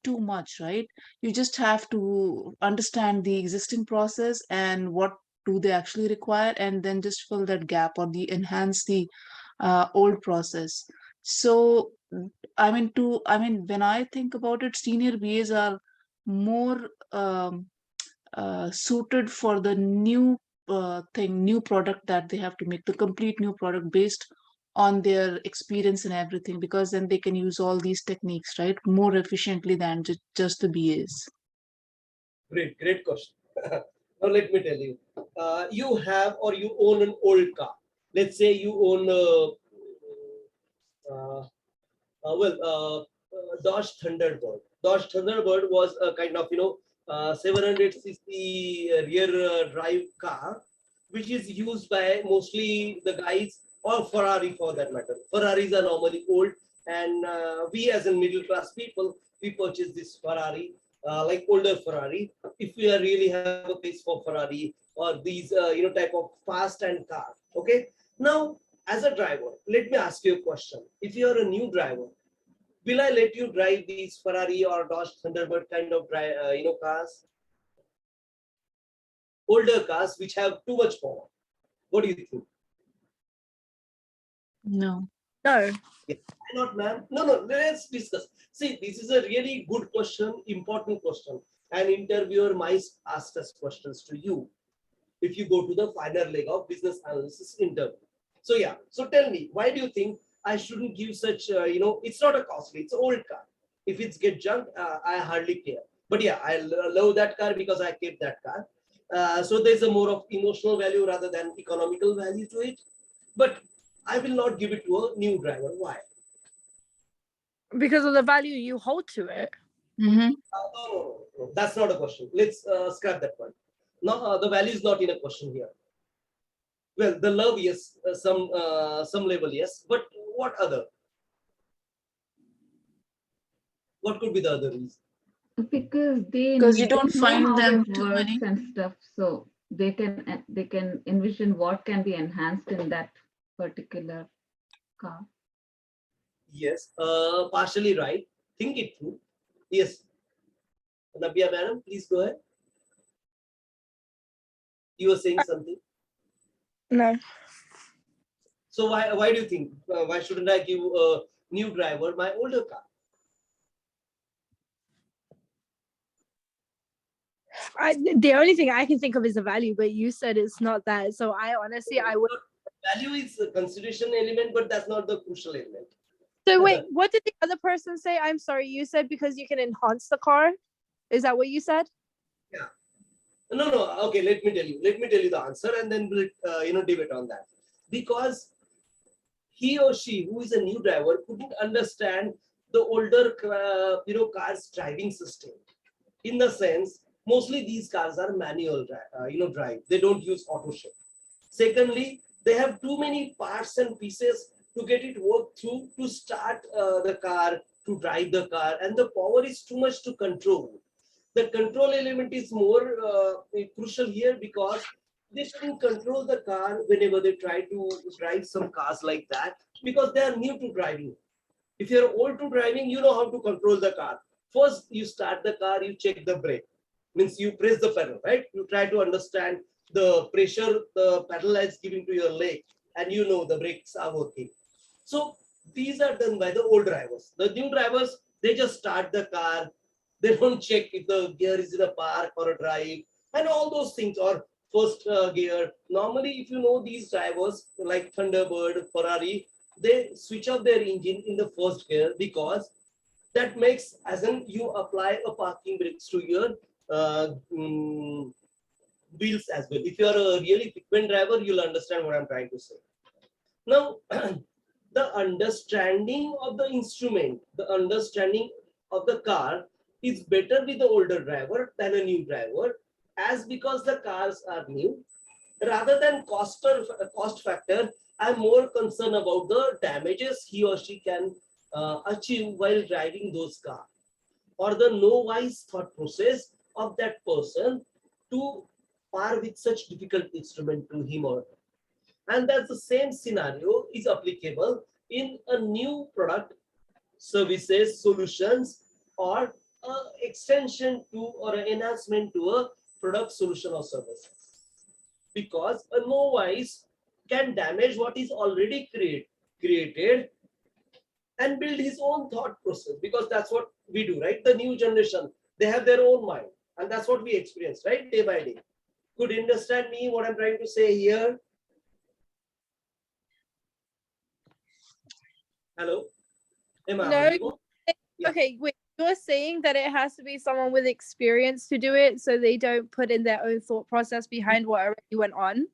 too much, right? You just have to understand the existing process and what do they actually require, and then just fill that gap or enhance the old process. So when I think about it, senior BAs are more suited for the new product that they have to make, the complete new product based on their experience and everything, because then they can use all these techniques, right, more efficiently than just the BAs. Great question. Now let me tell you, you have or you own an old car. Let's say you own uh, Dodge Thunderbird. Dodge Thunderbird was a kind of 700cc rear drive car, which is used by mostly the guys or Ferrari for that matter. Ferraris are normally old, and we as in middle class people, we purchase this Ferrari, like older Ferrari, if we are really have a place for Ferrari or these type of fast and car. Okay, now as a driver, let me ask you a question. If you are a new driver, will I let you drive these Ferrari or Dodge Thunderbird kind of cars, older cars which have too much power? What do you think? No. No. Yeah. Why not, ma'am? No. Let's discuss. See, this is a really good question, important question. An interviewer might ask us questions to you if you go to the final leg of business analysis interview. So yeah. So tell me, why do you think I shouldn't give such? It's not a costly. It's an old car. If it's get junk, I hardly care. But yeah, I love that car because I kept that car. So there's a more of emotional value rather than economical value to it. But I will not give it to a new driver. Why? Because of the value you hold to it. Mm-hmm. No, that's not a question. Let's scrap that one. No, the value is not in a question here. Well, the love, yes, some level, yes. But what other? What could be the other reason? Because they Because you don't know find how them it too works many. and stuff, so they can envision what can be enhanced in that particular car. Yes, partially right. Think it through. Yes. Nabia madam, please go ahead. You were saying something. No. So why do you think? Why shouldn't I give a new driver my older car? The only thing I can think of is the value, but you said it's not that. So I honestly, I would. Value is a consideration element, but that's not the crucial element. So wait, what did the other person say? I'm sorry, you said because you can enhance the car. Is that what you said? Yeah. No. Okay, let me tell you. Let me tell you the answer, and then we'll debate on that. Because he or she, who is a new driver, couldn't understand the older car's driving system. In the sense, mostly these cars are manual drive. They don't use auto shift. Secondly, they have too many parts and pieces to get it worked through to start the car, to drive the car, and the power is too much to control. The control element is more crucial here because they shouldn't control the car whenever they try to drive some cars like that because they are new to driving. If you're old to driving, you know how to control the car. First, you start the car, you check the brake. Means you press the pedal, right? You try to understand the pressure the pedal is giving to your leg, and you know the brakes are working. So these are done by the old drivers. The new drivers, they just start the car. They don't check if the gear is in a park or a drive, and all those things, or first gear. Normally, if you know these drivers like Thunderbird, Ferrari, they switch off their engine in the first gear because that makes, as in you apply a parking brakes to your wheels as well. If you are a really frequent driver, you'll understand what I'm trying to say. Now, the understanding of the instrument, the understanding of the car is better with the older driver than a new driver, as because the cars are new. Rather than cost factor, I'm more concerned about the damages he or she can achieve while driving those cars, or the no-wise thought process of that person to par with such difficult instrument to him or her. And that's the same scenario is applicable in a new product, services, solutions, or extension to or an enhancement to a product, solution, or services. Because a novice can damage what is already created and build his own thought process, because that's what we do, right? The new generation, they have their own mind, and that's what we experience, right? Day by day. Could you understand me what I'm trying to say here? Hello? Am I No. audible? Yeah. Okay, wait. You're saying that it has to be someone with experience to do it, so they don't put in their own thought process behind what already went on?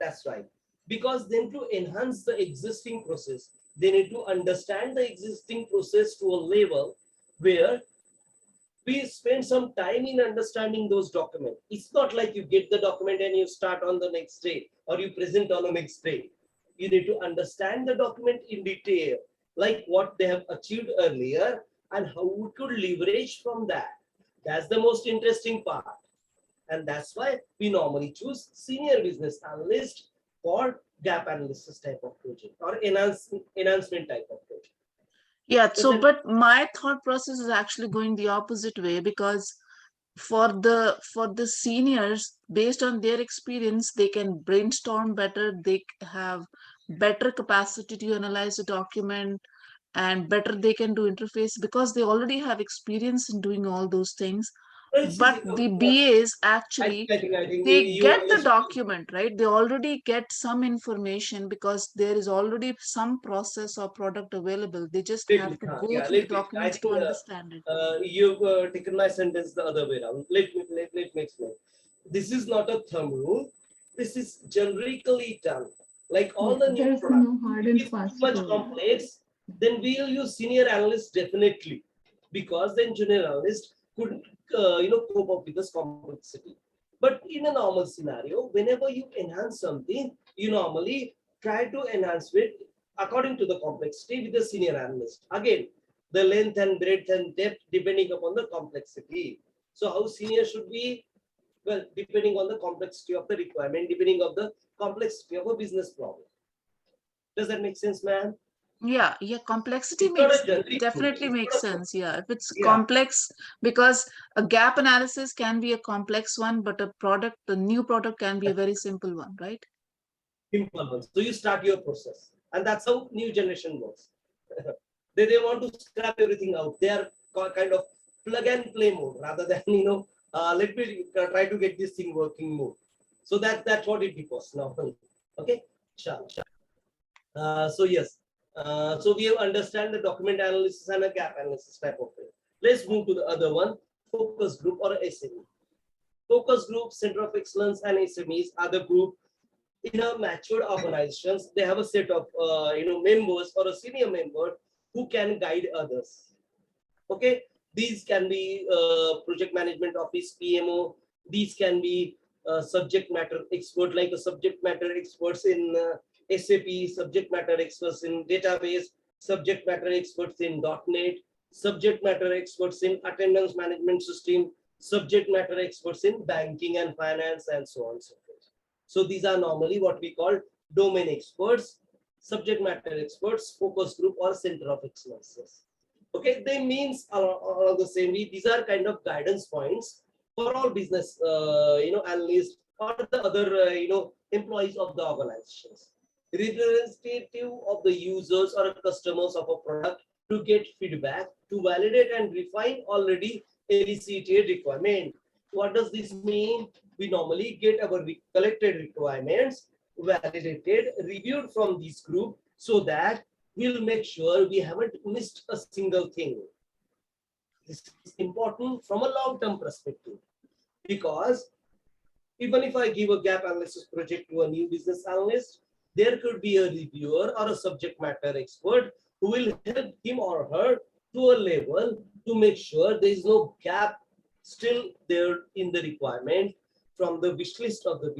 That's right. Because then to enhance the existing process, they need to understand the existing process to a level where we spend some time in understanding those documents. It's not like you get the document and you start on the next day or you present on the next day. You need to understand the document in detail, like what they have achieved earlier and how we could leverage from that. That's the most interesting part. And that's why we normally choose senior business analyst for gap analysis type of project or enhancement type of project. Yeah, Does so that- but my thought process is actually going the opposite way, because for the seniors, based on their experience, they can brainstorm better, they have better capacity to analyze a document, and better they can do interface because they already have experience in doing all those things. But the BAs actually, I think they you get the document, right? They already get some information because there is already some process or product available. They just have to go through the I documents to think understand it. you've taken my sentence the other way around. Let me explain. This is not a thumb rule. This is generically done. Like all the new There's products, no hard if and it's too fast much rule. complex, then we'll use senior analyst definitely, because then junior analyst could cope up with this complexity. But in a normal scenario, whenever you enhance something, you normally try to enhance it according to the complexity with the senior analyst. Again, the length and breadth and depth depending upon the complexity. So how senior should be? Well, depending on the complexity of the requirement, depending on the complexity of a business problem. Does that make sense, man? Yeah, complexity It's not makes a generic rule. definitely It's makes not a- sense. Yeah, if it's Yeah. complex, because a gap analysis can be a complex one, but a new product can be a very simple one, right? Simple one. So you start your process, and that's how new generation works. they want to scrap everything out. They are kind of plug and play mode rather than let me try to get this thing working mode. So that's what it differs now. Okay, sure. So yes, so we have understand the document analysis and a gap analysis type of thing. Let's move to the other one, focus group or SME. Focus group, center of excellence, and SMEs are the group in a matured organizations. They have a set of members or a senior member who can guide others. Okay, these can be project management office, PMO. These can be subject matter expert, like a subject matter experts in SAP, subject matter experts in database, subject matter experts in .NET, subject matter experts in attendance management system, subject matter experts in banking and finance, and so on and so forth. So these are normally what we call domain experts, subject matter experts, focus group, or center of excellences. Okay, they means are the same. These are kind of guidance points for all business, analysts or the other, employees of the organizations, representative of the users or customers of a product, to get feedback, to validate and refine already elicited requirement. What does this mean? We normally get our collected requirements validated, reviewed from this group, so that we'll make sure we haven't missed a single thing. This is important from a long-term perspective, because even if I give a gap analysis project to a new business analyst, there could be a reviewer or a subject matter expert who will help him or her to a level to make sure there is no gap still there in the requirement, from the wish list of the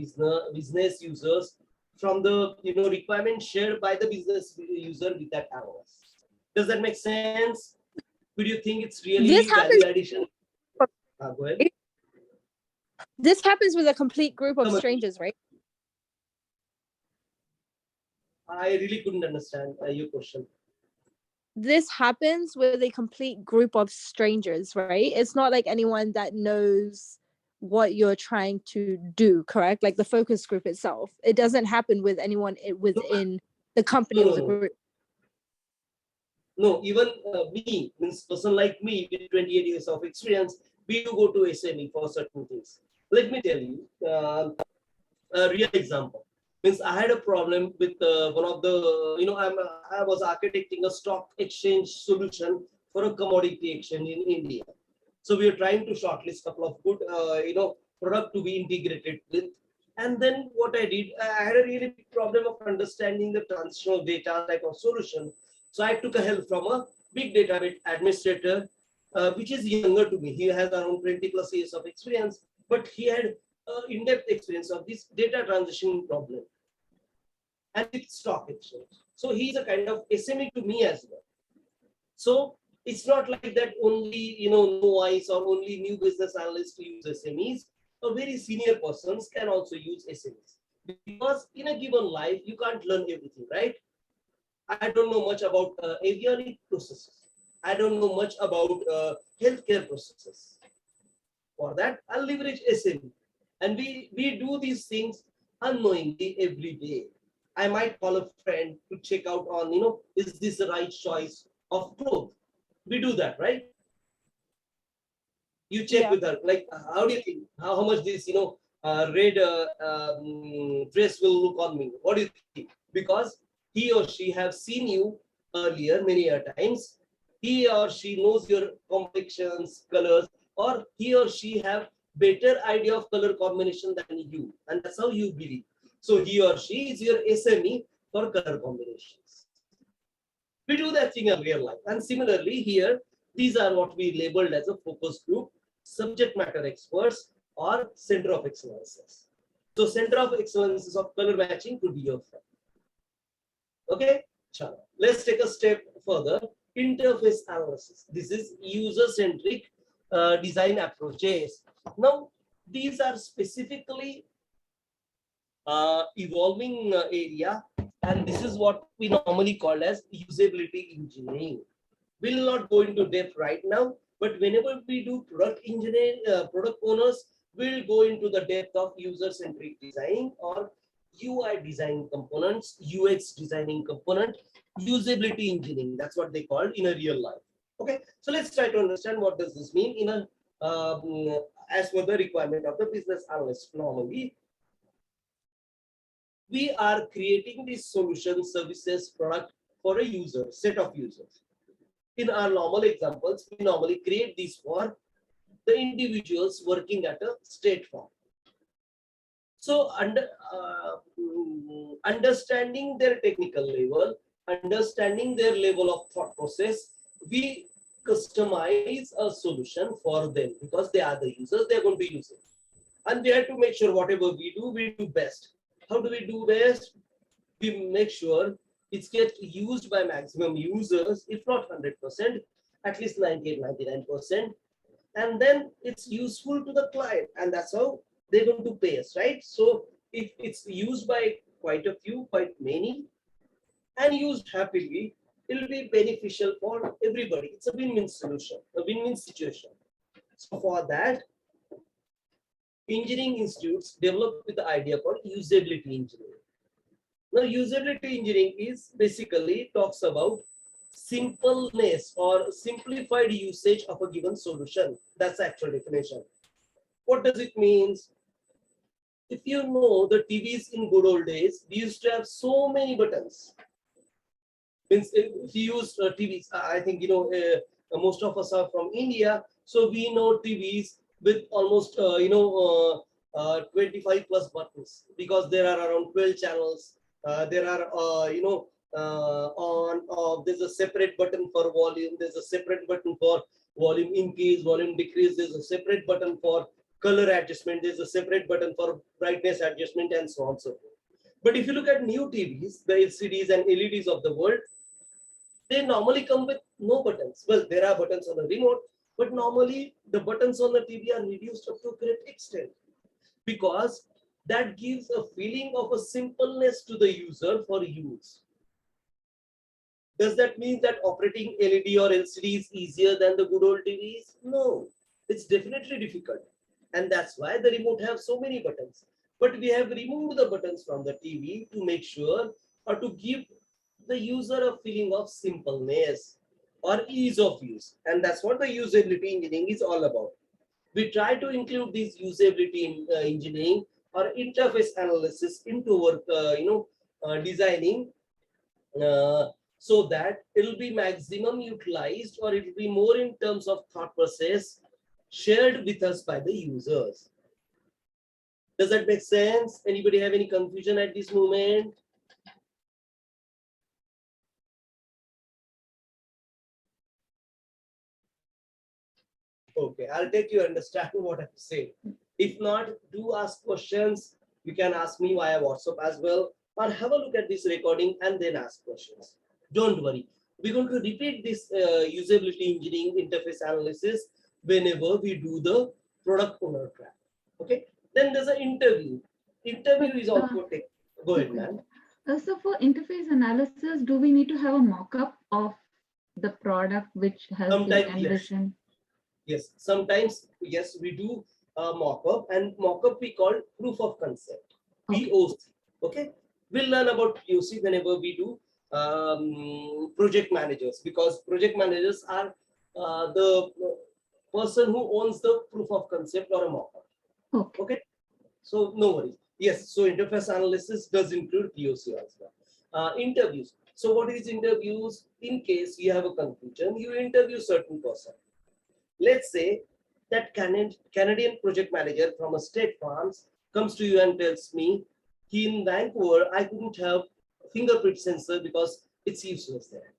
business users, from the requirement shared by the business user with that analyst. Does that make sense? Would you think it's really This happens. value addition? Go ahead. This happens with a complete group of Come on. strangers, right? I really couldn't understand your question. This happens with a complete group of strangers, right? It's not like anyone that knows what you're trying to do, correct? Like the focus group itself. It doesn't happen with anyone within the company or the No. group. No, even me, means person like me with 28 years of experience, we do go to SME for certain things. Let me tell you a real example. Means I had a problem with one of the, I was architecting a stock exchange solution for a commodity exchange in India. So we are trying to shortlist a couple of good, product to be integrated with. And then what I did, I had a really big problem of understanding the transitional data type of solution. So I took a help from a big database administrator, which is younger to me. He has around 20 plus years of experience, but he had in-depth experience of this data transition problem and with stock exchange. So he's a kind of SME to me as well. So it's not like that only novice or only new business analysts use SMEs. A very senior persons can also use SMEs, because in a given life you can't learn everything, right? I don't know much about avionic processes. I don't know much about healthcare processes. For that, I'll leverage SME. And we do these things unknowingly every day. I might call a friend to check out on, is this the right choice of clothes? We do that, right? You check with her, like, how do you think, how much this, red dress will look on me? What do you think? Because he or she have seen you earlier many a times. He or she knows your complexions, colors, or he or she have better idea of color combination than you, and that's how you believe. So he or she is your SME for color combinations. We do that thing in real life. And similarly here, these are what we labeled as a focus group, subject matter experts, or center of excellences. So center of excellences of color matching could be your friend. Okay, Chalo. Let's take a step further. Interface analysis. This is user-centric design approaches. Now, these are specifically evolving area, and this is what we normally call as usability engineering. We'll not go into depth right now, but whenever we do product engineering, product owners will go into the depth of user-centric design or UI design components, UX designing component, usability engineering. That's what they call in a real life. Okay, so let's try to understand what does this mean in a as per the requirement of the business analyst. Normally, we are creating this solution, services, product for a user, set of users. In our normal examples, we normally create these for the individuals working at a state farm. So understanding their technical level, understanding their level of thought process, we customize a solution for them because they are the users, they're going to use it. And we have to make sure whatever we do best. How do we do best? We make sure it gets used by maximum users, if not 100%, at least 98, 99%. And then it's useful to the client, and that's how they're going to pay us, right? So if it's used by quite many, and used happily, it will be beneficial for everybody. It's a win-win solution, a win-win situation. So for that, engineering institutes develop with the idea called usability engineering. Now, usability engineering is basically talks about simpleness or simplified usage of a given solution. That's the actual definition. What does it mean? If you know the TVs in good old days, we used to have so many buttons. Means if you use TVs, I think most of us are from India, so we know TVs with almost 25 plus buttons, because there are around 12 channels. There are on off. There's a separate button for volume. There's a separate button for volume increase, volume decrease. There's a separate button for color adjustment. There's a separate button for brightness adjustment, and so on and so forth. But if you look at new TVs, the LCDs and LEDs of the world, they normally come with no buttons. Well, there are buttons on the remote, but normally the buttons on the TV are reduced up to a great extent. because that gives a feeling of a simpleness to the user for use. Does that mean that operating LED or LCD is easier than the good old TVs? No, it's definitely difficult. And that's why the remote have so many buttons. But we have removed the buttons from the TV to make sure or to give the user a feeling of simpleness or ease of use. And that's what the usability engineering is all about. We try to include this usability engineering or interface analysis into our designing so that it will be maximum utilized, or it will be more in terms of thought process shared with us by the users. Does that make sense? Anybody have any confusion at this moment? Okay, I'll take you understand what I'm saying. If not, do ask questions. You can ask me via WhatsApp as well, or have a look at this recording and then ask questions. Don't worry. We're going to repeat this usability engineering interface analysis whenever we do the product owner track. Okay. Then there's an interview. Interview is also take. Go ahead, man. So for interface analysis, do we need to have a mock-up of the product which helps you Sometimes, envision? Yes, sometimes, yes, we do mock-up, and mock-up we call proof of concept, Okay. POC. Okay, we'll learn about POC whenever we do project managers, because project managers are the person who owns the proof of concept or a mock-up. Okay. Okay, so no worries. Yes, so interface analysis does include POC as well. Interviews. So what is interviews? In case you have a confusion, you interview certain person. Let's say that Canadian project manager from a state farms comes to you and tells me, in Vancouver, I couldn't have fingerprint sensor because it's useless there.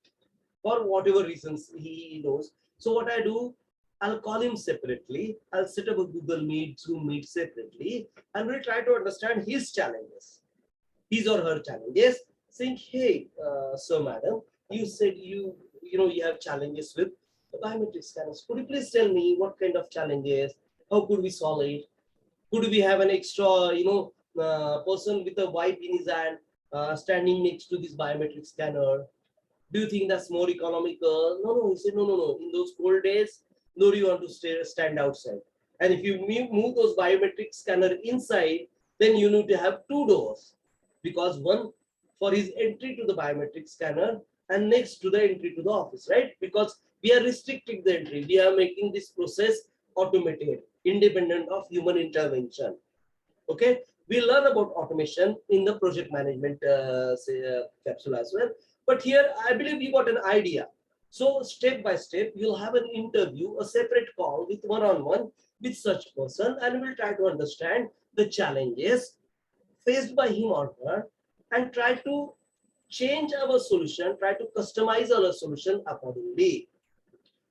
For whatever reasons he knows. So what I do, I'll call him separately. I'll set up a Google Meet, Zoom Meet separately, and we'll try to understand his challenges, his or her challenges. Saying, hey, so madam, you said you have challenges with the biometric scanners. Could you please tell me what kind of challenges? How could we solve it? Could we have an extra, person with a wipe in his hand standing next to this biometric scanner? Do you think that's more economical? No. He said, no. In those cold days, nobody want to stand outside. And if you move those biometric scanner inside, then you need to have two doors, because one for his entry to the biometric scanner and next to the entry to the office, right? Because we are restricting the entry. We are making this process automated, independent of human intervention. Okay, we learn about automation in the project management capsule as well. But here, I believe you got an idea. So step by step, you'll have an interview, a separate call with one-on-one with such person, and we'll try to understand the challenges faced by him or her and try to change our solution, try to customize our solution accordingly.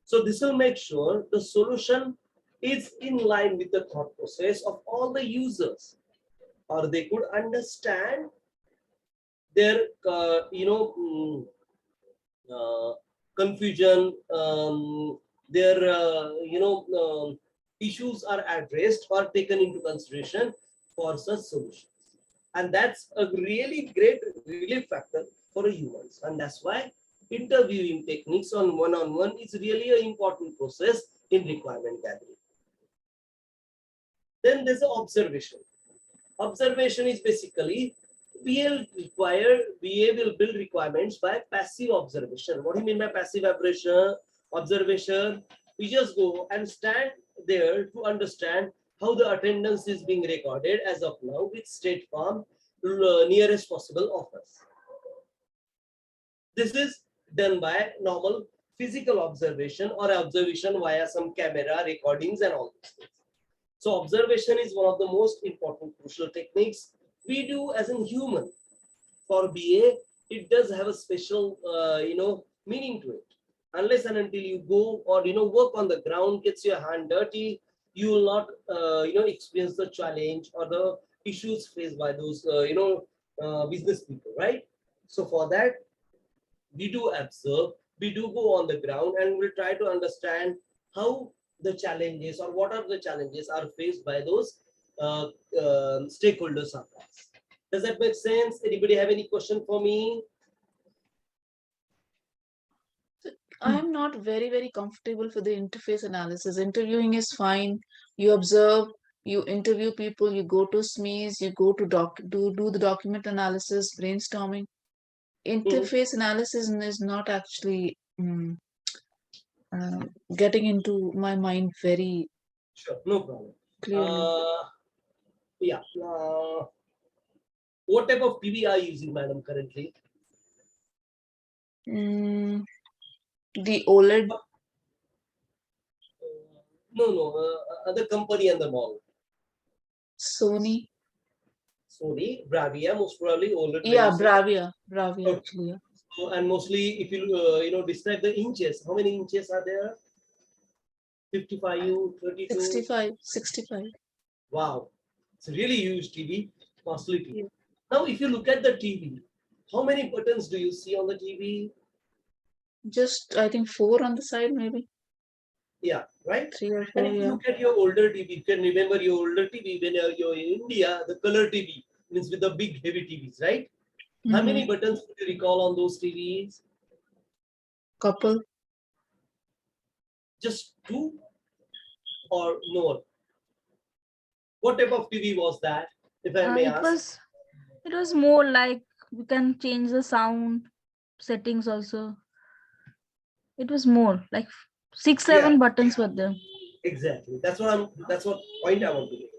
So this will make sure the solution is in line with the thought process of all the users, or they could understand their confusion, their issues are addressed or taken into consideration for such solutions. And that's a really great relief factor for humans. And that's why interviewing techniques on one-on-one is really an important process in requirement gathering. Then there's the observation. Observation is basically BA will build requirements by passive observation. What do you mean by passive observation? We just go and stand there to understand how the attendance is being recorded as of now with State Farm nearest possible office. This is done by normal physical observation or observation via some camera recordings and all these things. So observation is one of the most important crucial techniques we do as a human. For BA, it does have a special meaning to it. Unless and until you go or work on the ground, gets your hand dirty, you will not experience the challenge or the issues faced by those business people, right? So for that, we do observe, we do go on the ground, and we'll try to understand how the challenges or what are the challenges are faced by those stakeholders are passed. Does that make sense? Anybody have any question for me? I'm not very comfortable for the interface analysis. Interviewing is fine. You observe, you interview people, you go to SMEs, you go to do the document analysis, brainstorming. Interface analysis is not actually getting into my mind very Sure, no problem. clearly. Yeah. What type of TV are you using, madam, currently? The OLED. No. The company and the model. Sony. Sony, Bravia, most probably OLED. Yeah, Bravia Okay. actually. Yeah. So, and mostly, if you describe the inches, how many inches are there? 55, 32. 65. Wow, it's a really huge TV, costly TV. Yeah. Now, if you look at the TV, how many buttons do you see on the TV? Just I think 4 on the side, maybe Yeah, right. 3 or And 4. if you Yeah. look at your older TV, you can remember your older TV when you're in India, the color TV means with the big heavy TVs, right? How many buttons do you recall on those TVs? Couple. Just 2 or more? What type of TV was that, if I may ask? It was more like we can change the sound settings also. It was more like 6-7 buttons were there. Exactly. That's what point I want to make.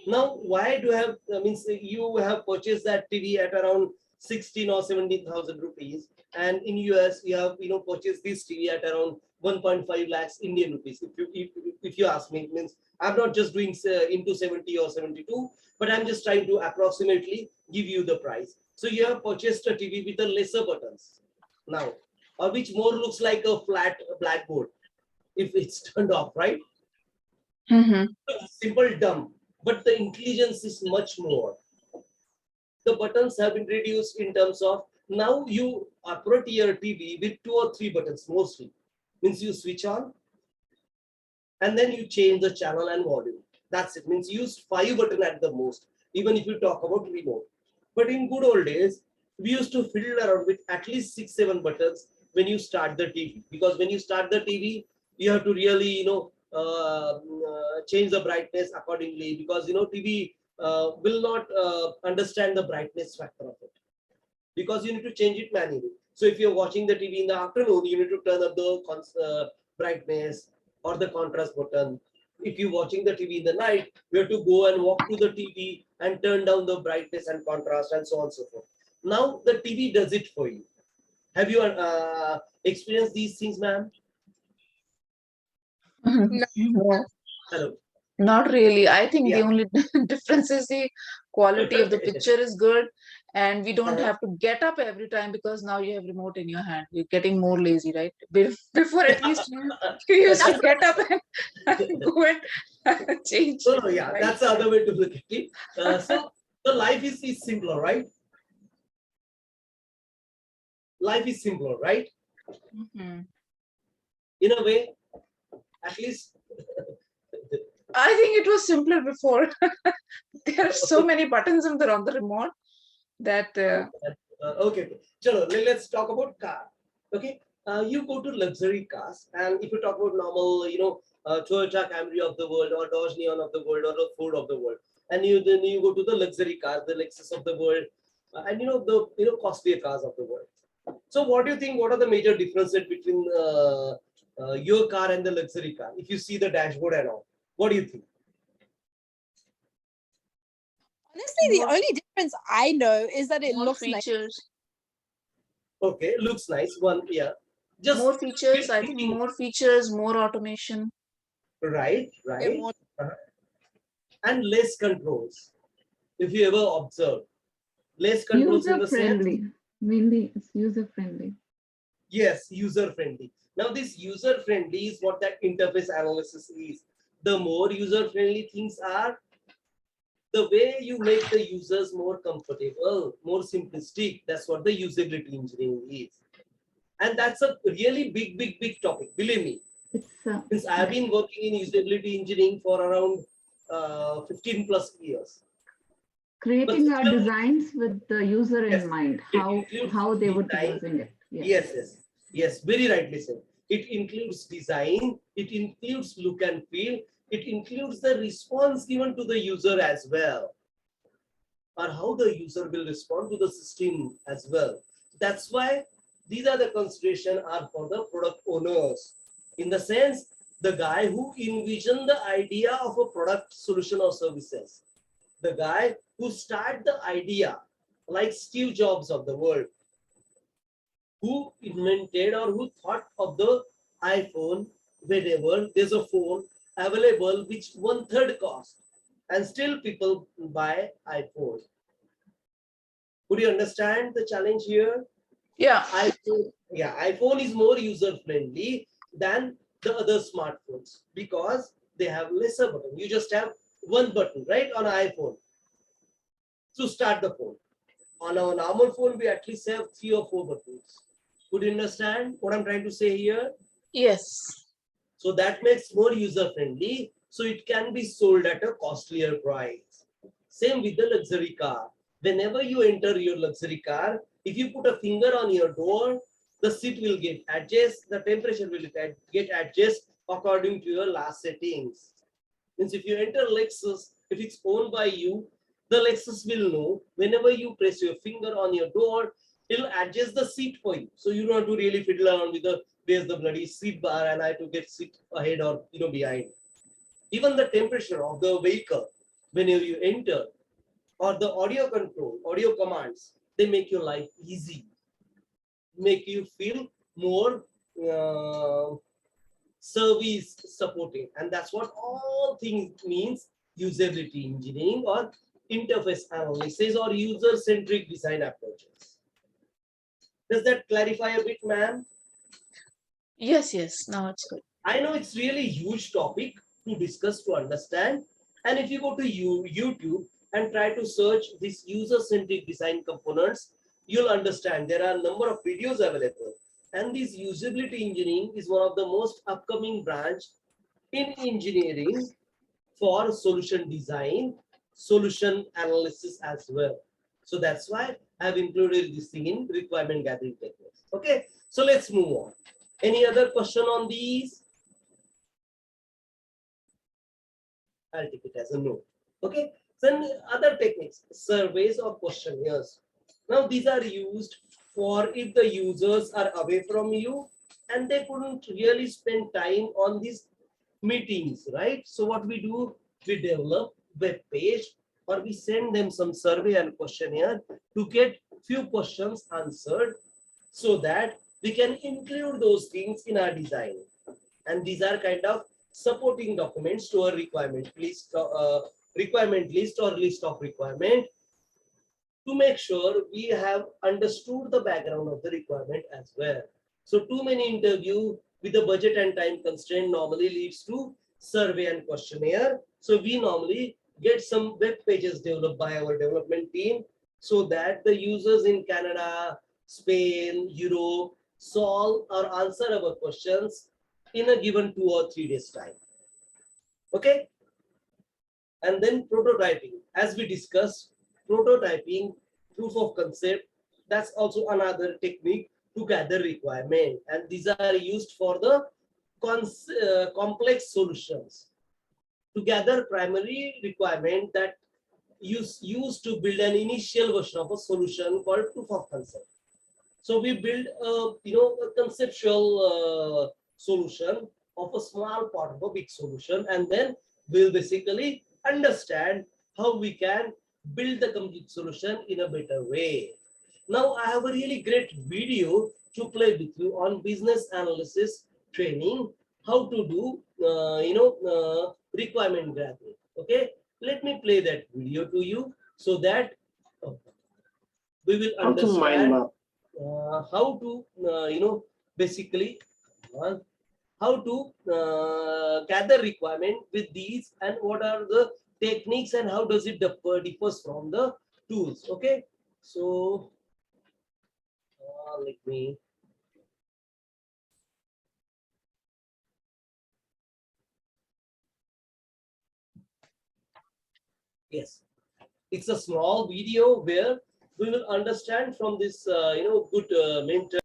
Now, why do you have means you have purchased that TV at around 16 or 17,000 rupees, and in US you have purchased this TV at around 1.5 lakhs Indian rupees. If you ask me, it means I'm not just doing into 70 or 72, but I'm just trying to approximately give you the price. So you have purchased a TV with the lesser buttons now, or which more looks like a flat blackboard if it's turned off, right? Simple, dumb, but the intelligence is much more. The buttons have been reduced in terms of now you operate your TV with 2 or 3 buttons mostly. Means you switch on and then you change the channel and volume. That's it. Means you use 5 buttons at the most, even if you talk about remote. But in good old days, we used to fiddle around with at least 6-7 buttons when you start the TV. Because when you start the TV, you have to really, change the brightness accordingly, because TV will not understand the brightness factor of it, because you need to change it manually. So if you're watching the TV in the afternoon, you need to turn up the brightness or the contrast button. If you're watching the TV in the night, you have to go and walk to the TV and turn down the brightness and contrast and so on and so forth. Now the TV does it for you. Have you experienced these things, ma'am? No, Hello. not really. I think the Yeah. only difference is the quality of the picture is good, and we don't have to get up every time because now you have remote in your hand. You're getting more lazy, right? Before at least you used to get up and go and change. No, yeah, right? that's the other way to look at it. So the life is simpler, right? Life is simpler, right? In a way, at least. I think it was simpler before. There are so many buttons on the remote that. Okay. Chalo, let's talk about car. Okay. You go to luxury cars, and if you talk about normal, Toyota Camry of the world, or Dodge Neon of the world, or the Ford of the world, and then you go to the luxury cars, the Lexus of the world, and the costlier cars of the world. So, what do you think? What are the major differences between your car and the luxury car? If you see the dashboard and all, what do you think? Honestly, the only difference I know is that it more looks nice. features. Okay, looks nice. One, yeah. Just more features. I think more features, more automation. Right. More. And less controls. If you ever observe, less controls in the sense. Mainly, it's user friendly. Yes, user friendly. Now, this user friendly is what that interface analysis is. The more user friendly things are, the way you make the users more comfortable, more simplistic. That's what the usability engineering is. And that's a really big topic, believe me. Since I've been working in usability engineering for around 15 plus years. Creating our still- designs with the user Yes, in mind, it includes how they would be design. using it. Yes, very rightly said. It includes design, it includes look and feel, it includes the response given to the user as well, or how the user will respond to the system as well. That's why these are the consideration are for the product owners. In the sense, the guy who envisioned the idea of a product, solution, or services, the guy who started the idea, like Steve Jobs of the world, who invented or who thought of the iPhone, whenever there's a phone available which 1/3 cost, and still people buy iPhone. Could you understand the challenge here? Yeah. iPhone is more user friendly than the other smartphones because they have lesser button. You just have one button, right, on iPhone to start the phone. On a normal phone, we at least have 3 or 4 buttons. Could you understand what I'm trying to say here? Yes. So that makes more user friendly. So it can be sold at a costlier price. Same with the luxury car. Whenever you enter your luxury car, if you put a finger on your door, the seat will get adjusted, the temperature will get adjusted according to your last settings. Means if you enter Lexus, if it's owned by you, the Lexus will know whenever you press your finger on your door, it'll adjust the seat for you. So you don't have to really fiddle around with the where's the bloody seat bar and I have to get seat ahead or behind. Even the temperature of the vehicle whenever you enter, or the audio control, audio commands, they make your life easy, make you feel more service supporting, and that's what all things means usability engineering or interface analysis or user-centric design approaches. Does that clarify a bit, ma'am? Yes, yes. Now it's good. I know it's really huge topic to discuss, to understand. And if you go to YouTube and try to search these user-centric design components, you'll understand there are a number of videos available. And this usability engineering is one of the most upcoming branch in engineering for solution design, solution analysis as well. So that's why I've included this thing in requirement gathering techniques. Okay, so let's move on. Any other question on these? I'll take it as a no. Okay. Then other techniques, surveys or questionnaires. Now these are used for if the users are away from you and they couldn't really spend time on these meetings, right? So what we do, we develop web page or we send them some survey and questionnaire to get few questions answered so that we can include those things in our design. And these are kind of supporting documents to a requirement list or list of requirement to make sure we have understood the background of the requirement as well. So too many interview with the budget and time constraint normally leads to survey and questionnaire. So we normally get some web pages developed by our development team so that the users in Canada, Spain, Europe solve or answer our questions in a given 2 or 3 days time. Okay. And then prototyping, as we discussed, prototyping, proof of concept, that's also another technique to gather requirement. And these are used for the complex solutions to gather primary requirement that used to build an initial version of a solution called proof of concept. So we build a conceptual solution of a small part of a big solution, and then we'll basically understand how we can build the complete solution in a better way. Now I have a really great video to play with you on business analysis training, how to do requirement gathering. Okay, let me play that video to you so that we will understand how to basically how to gather requirement with these and what are the techniques and how does it differs from the tools. Okay, so let me Yes, it's a small video where we will understand from this, good mentor.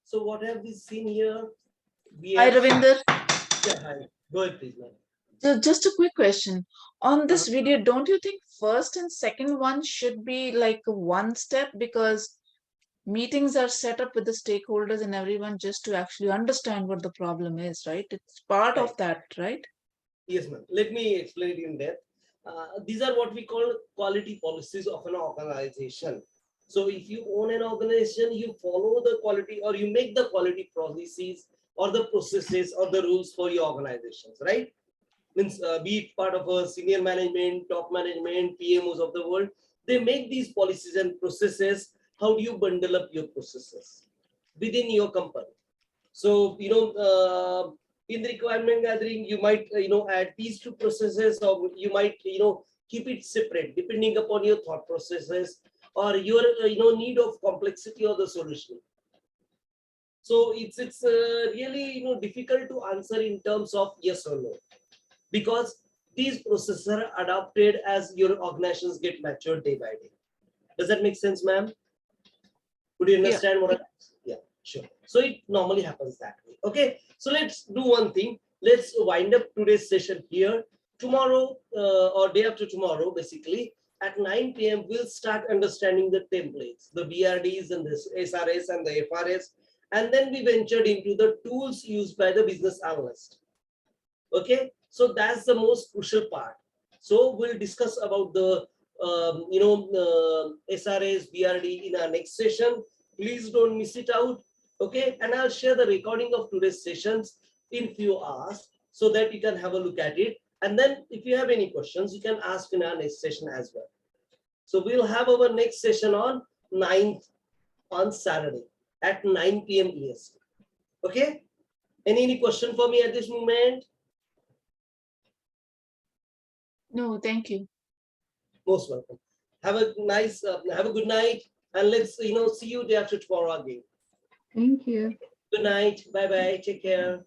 So what have we seen here? We Hi, have, Ravinder. yeah, hi. Go ahead, please, ma'am. Just a quick question. On this Uh-huh. video, don't you think first and second one should be like one step, because meetings are set up with the stakeholders and everyone just to actually understand what the problem is, right? It's part Right. of that, right? Yes, ma'am. Let me explain it in depth. These are what we call quality policies of an organization. So if you own an organization, you follow the quality, or you make the quality policies or the processes or the rules for your organizations, right? Means be it part of a senior management, top management, PMOs of the world, they make these policies and processes. How do you bundle up your processes within your company? So, in the requirement gathering, you might, add these two processes, or you might, keep it separate depending upon your thought processes or your, need of complexity of the solution. So it's really, difficult to answer in terms of yes or no, because these processes are adopted as your organizations get matured day by day. Does that make sense, ma'am? Could you Yeah. understand what yeah, sure. So it normally happens that way. Okay, so let's do one thing. Let's wind up today's session here. Tomorrow or day after tomorrow, basically at 9 p.m. we'll start understanding the templates, the BRDs and the SRS and the FRS, and then we ventured into the tools used by the business analyst. Okay, so that's the most crucial part. So we'll discuss about the SRS, BRD in our next session. Please don't miss it out. Okay, and I'll share the recording of today's sessions in few hours so that you can have a look at it. And then if you have any questions, you can ask in our next session as well. So we'll have our next session on 9th on Saturday at 9 p.m. EST. Okay, any question for me at this moment? No, thank you. Most welcome. Have a nice, have a good night, and let's see you day after tomorrow again. Thank you. Good night. Bye bye. Take care.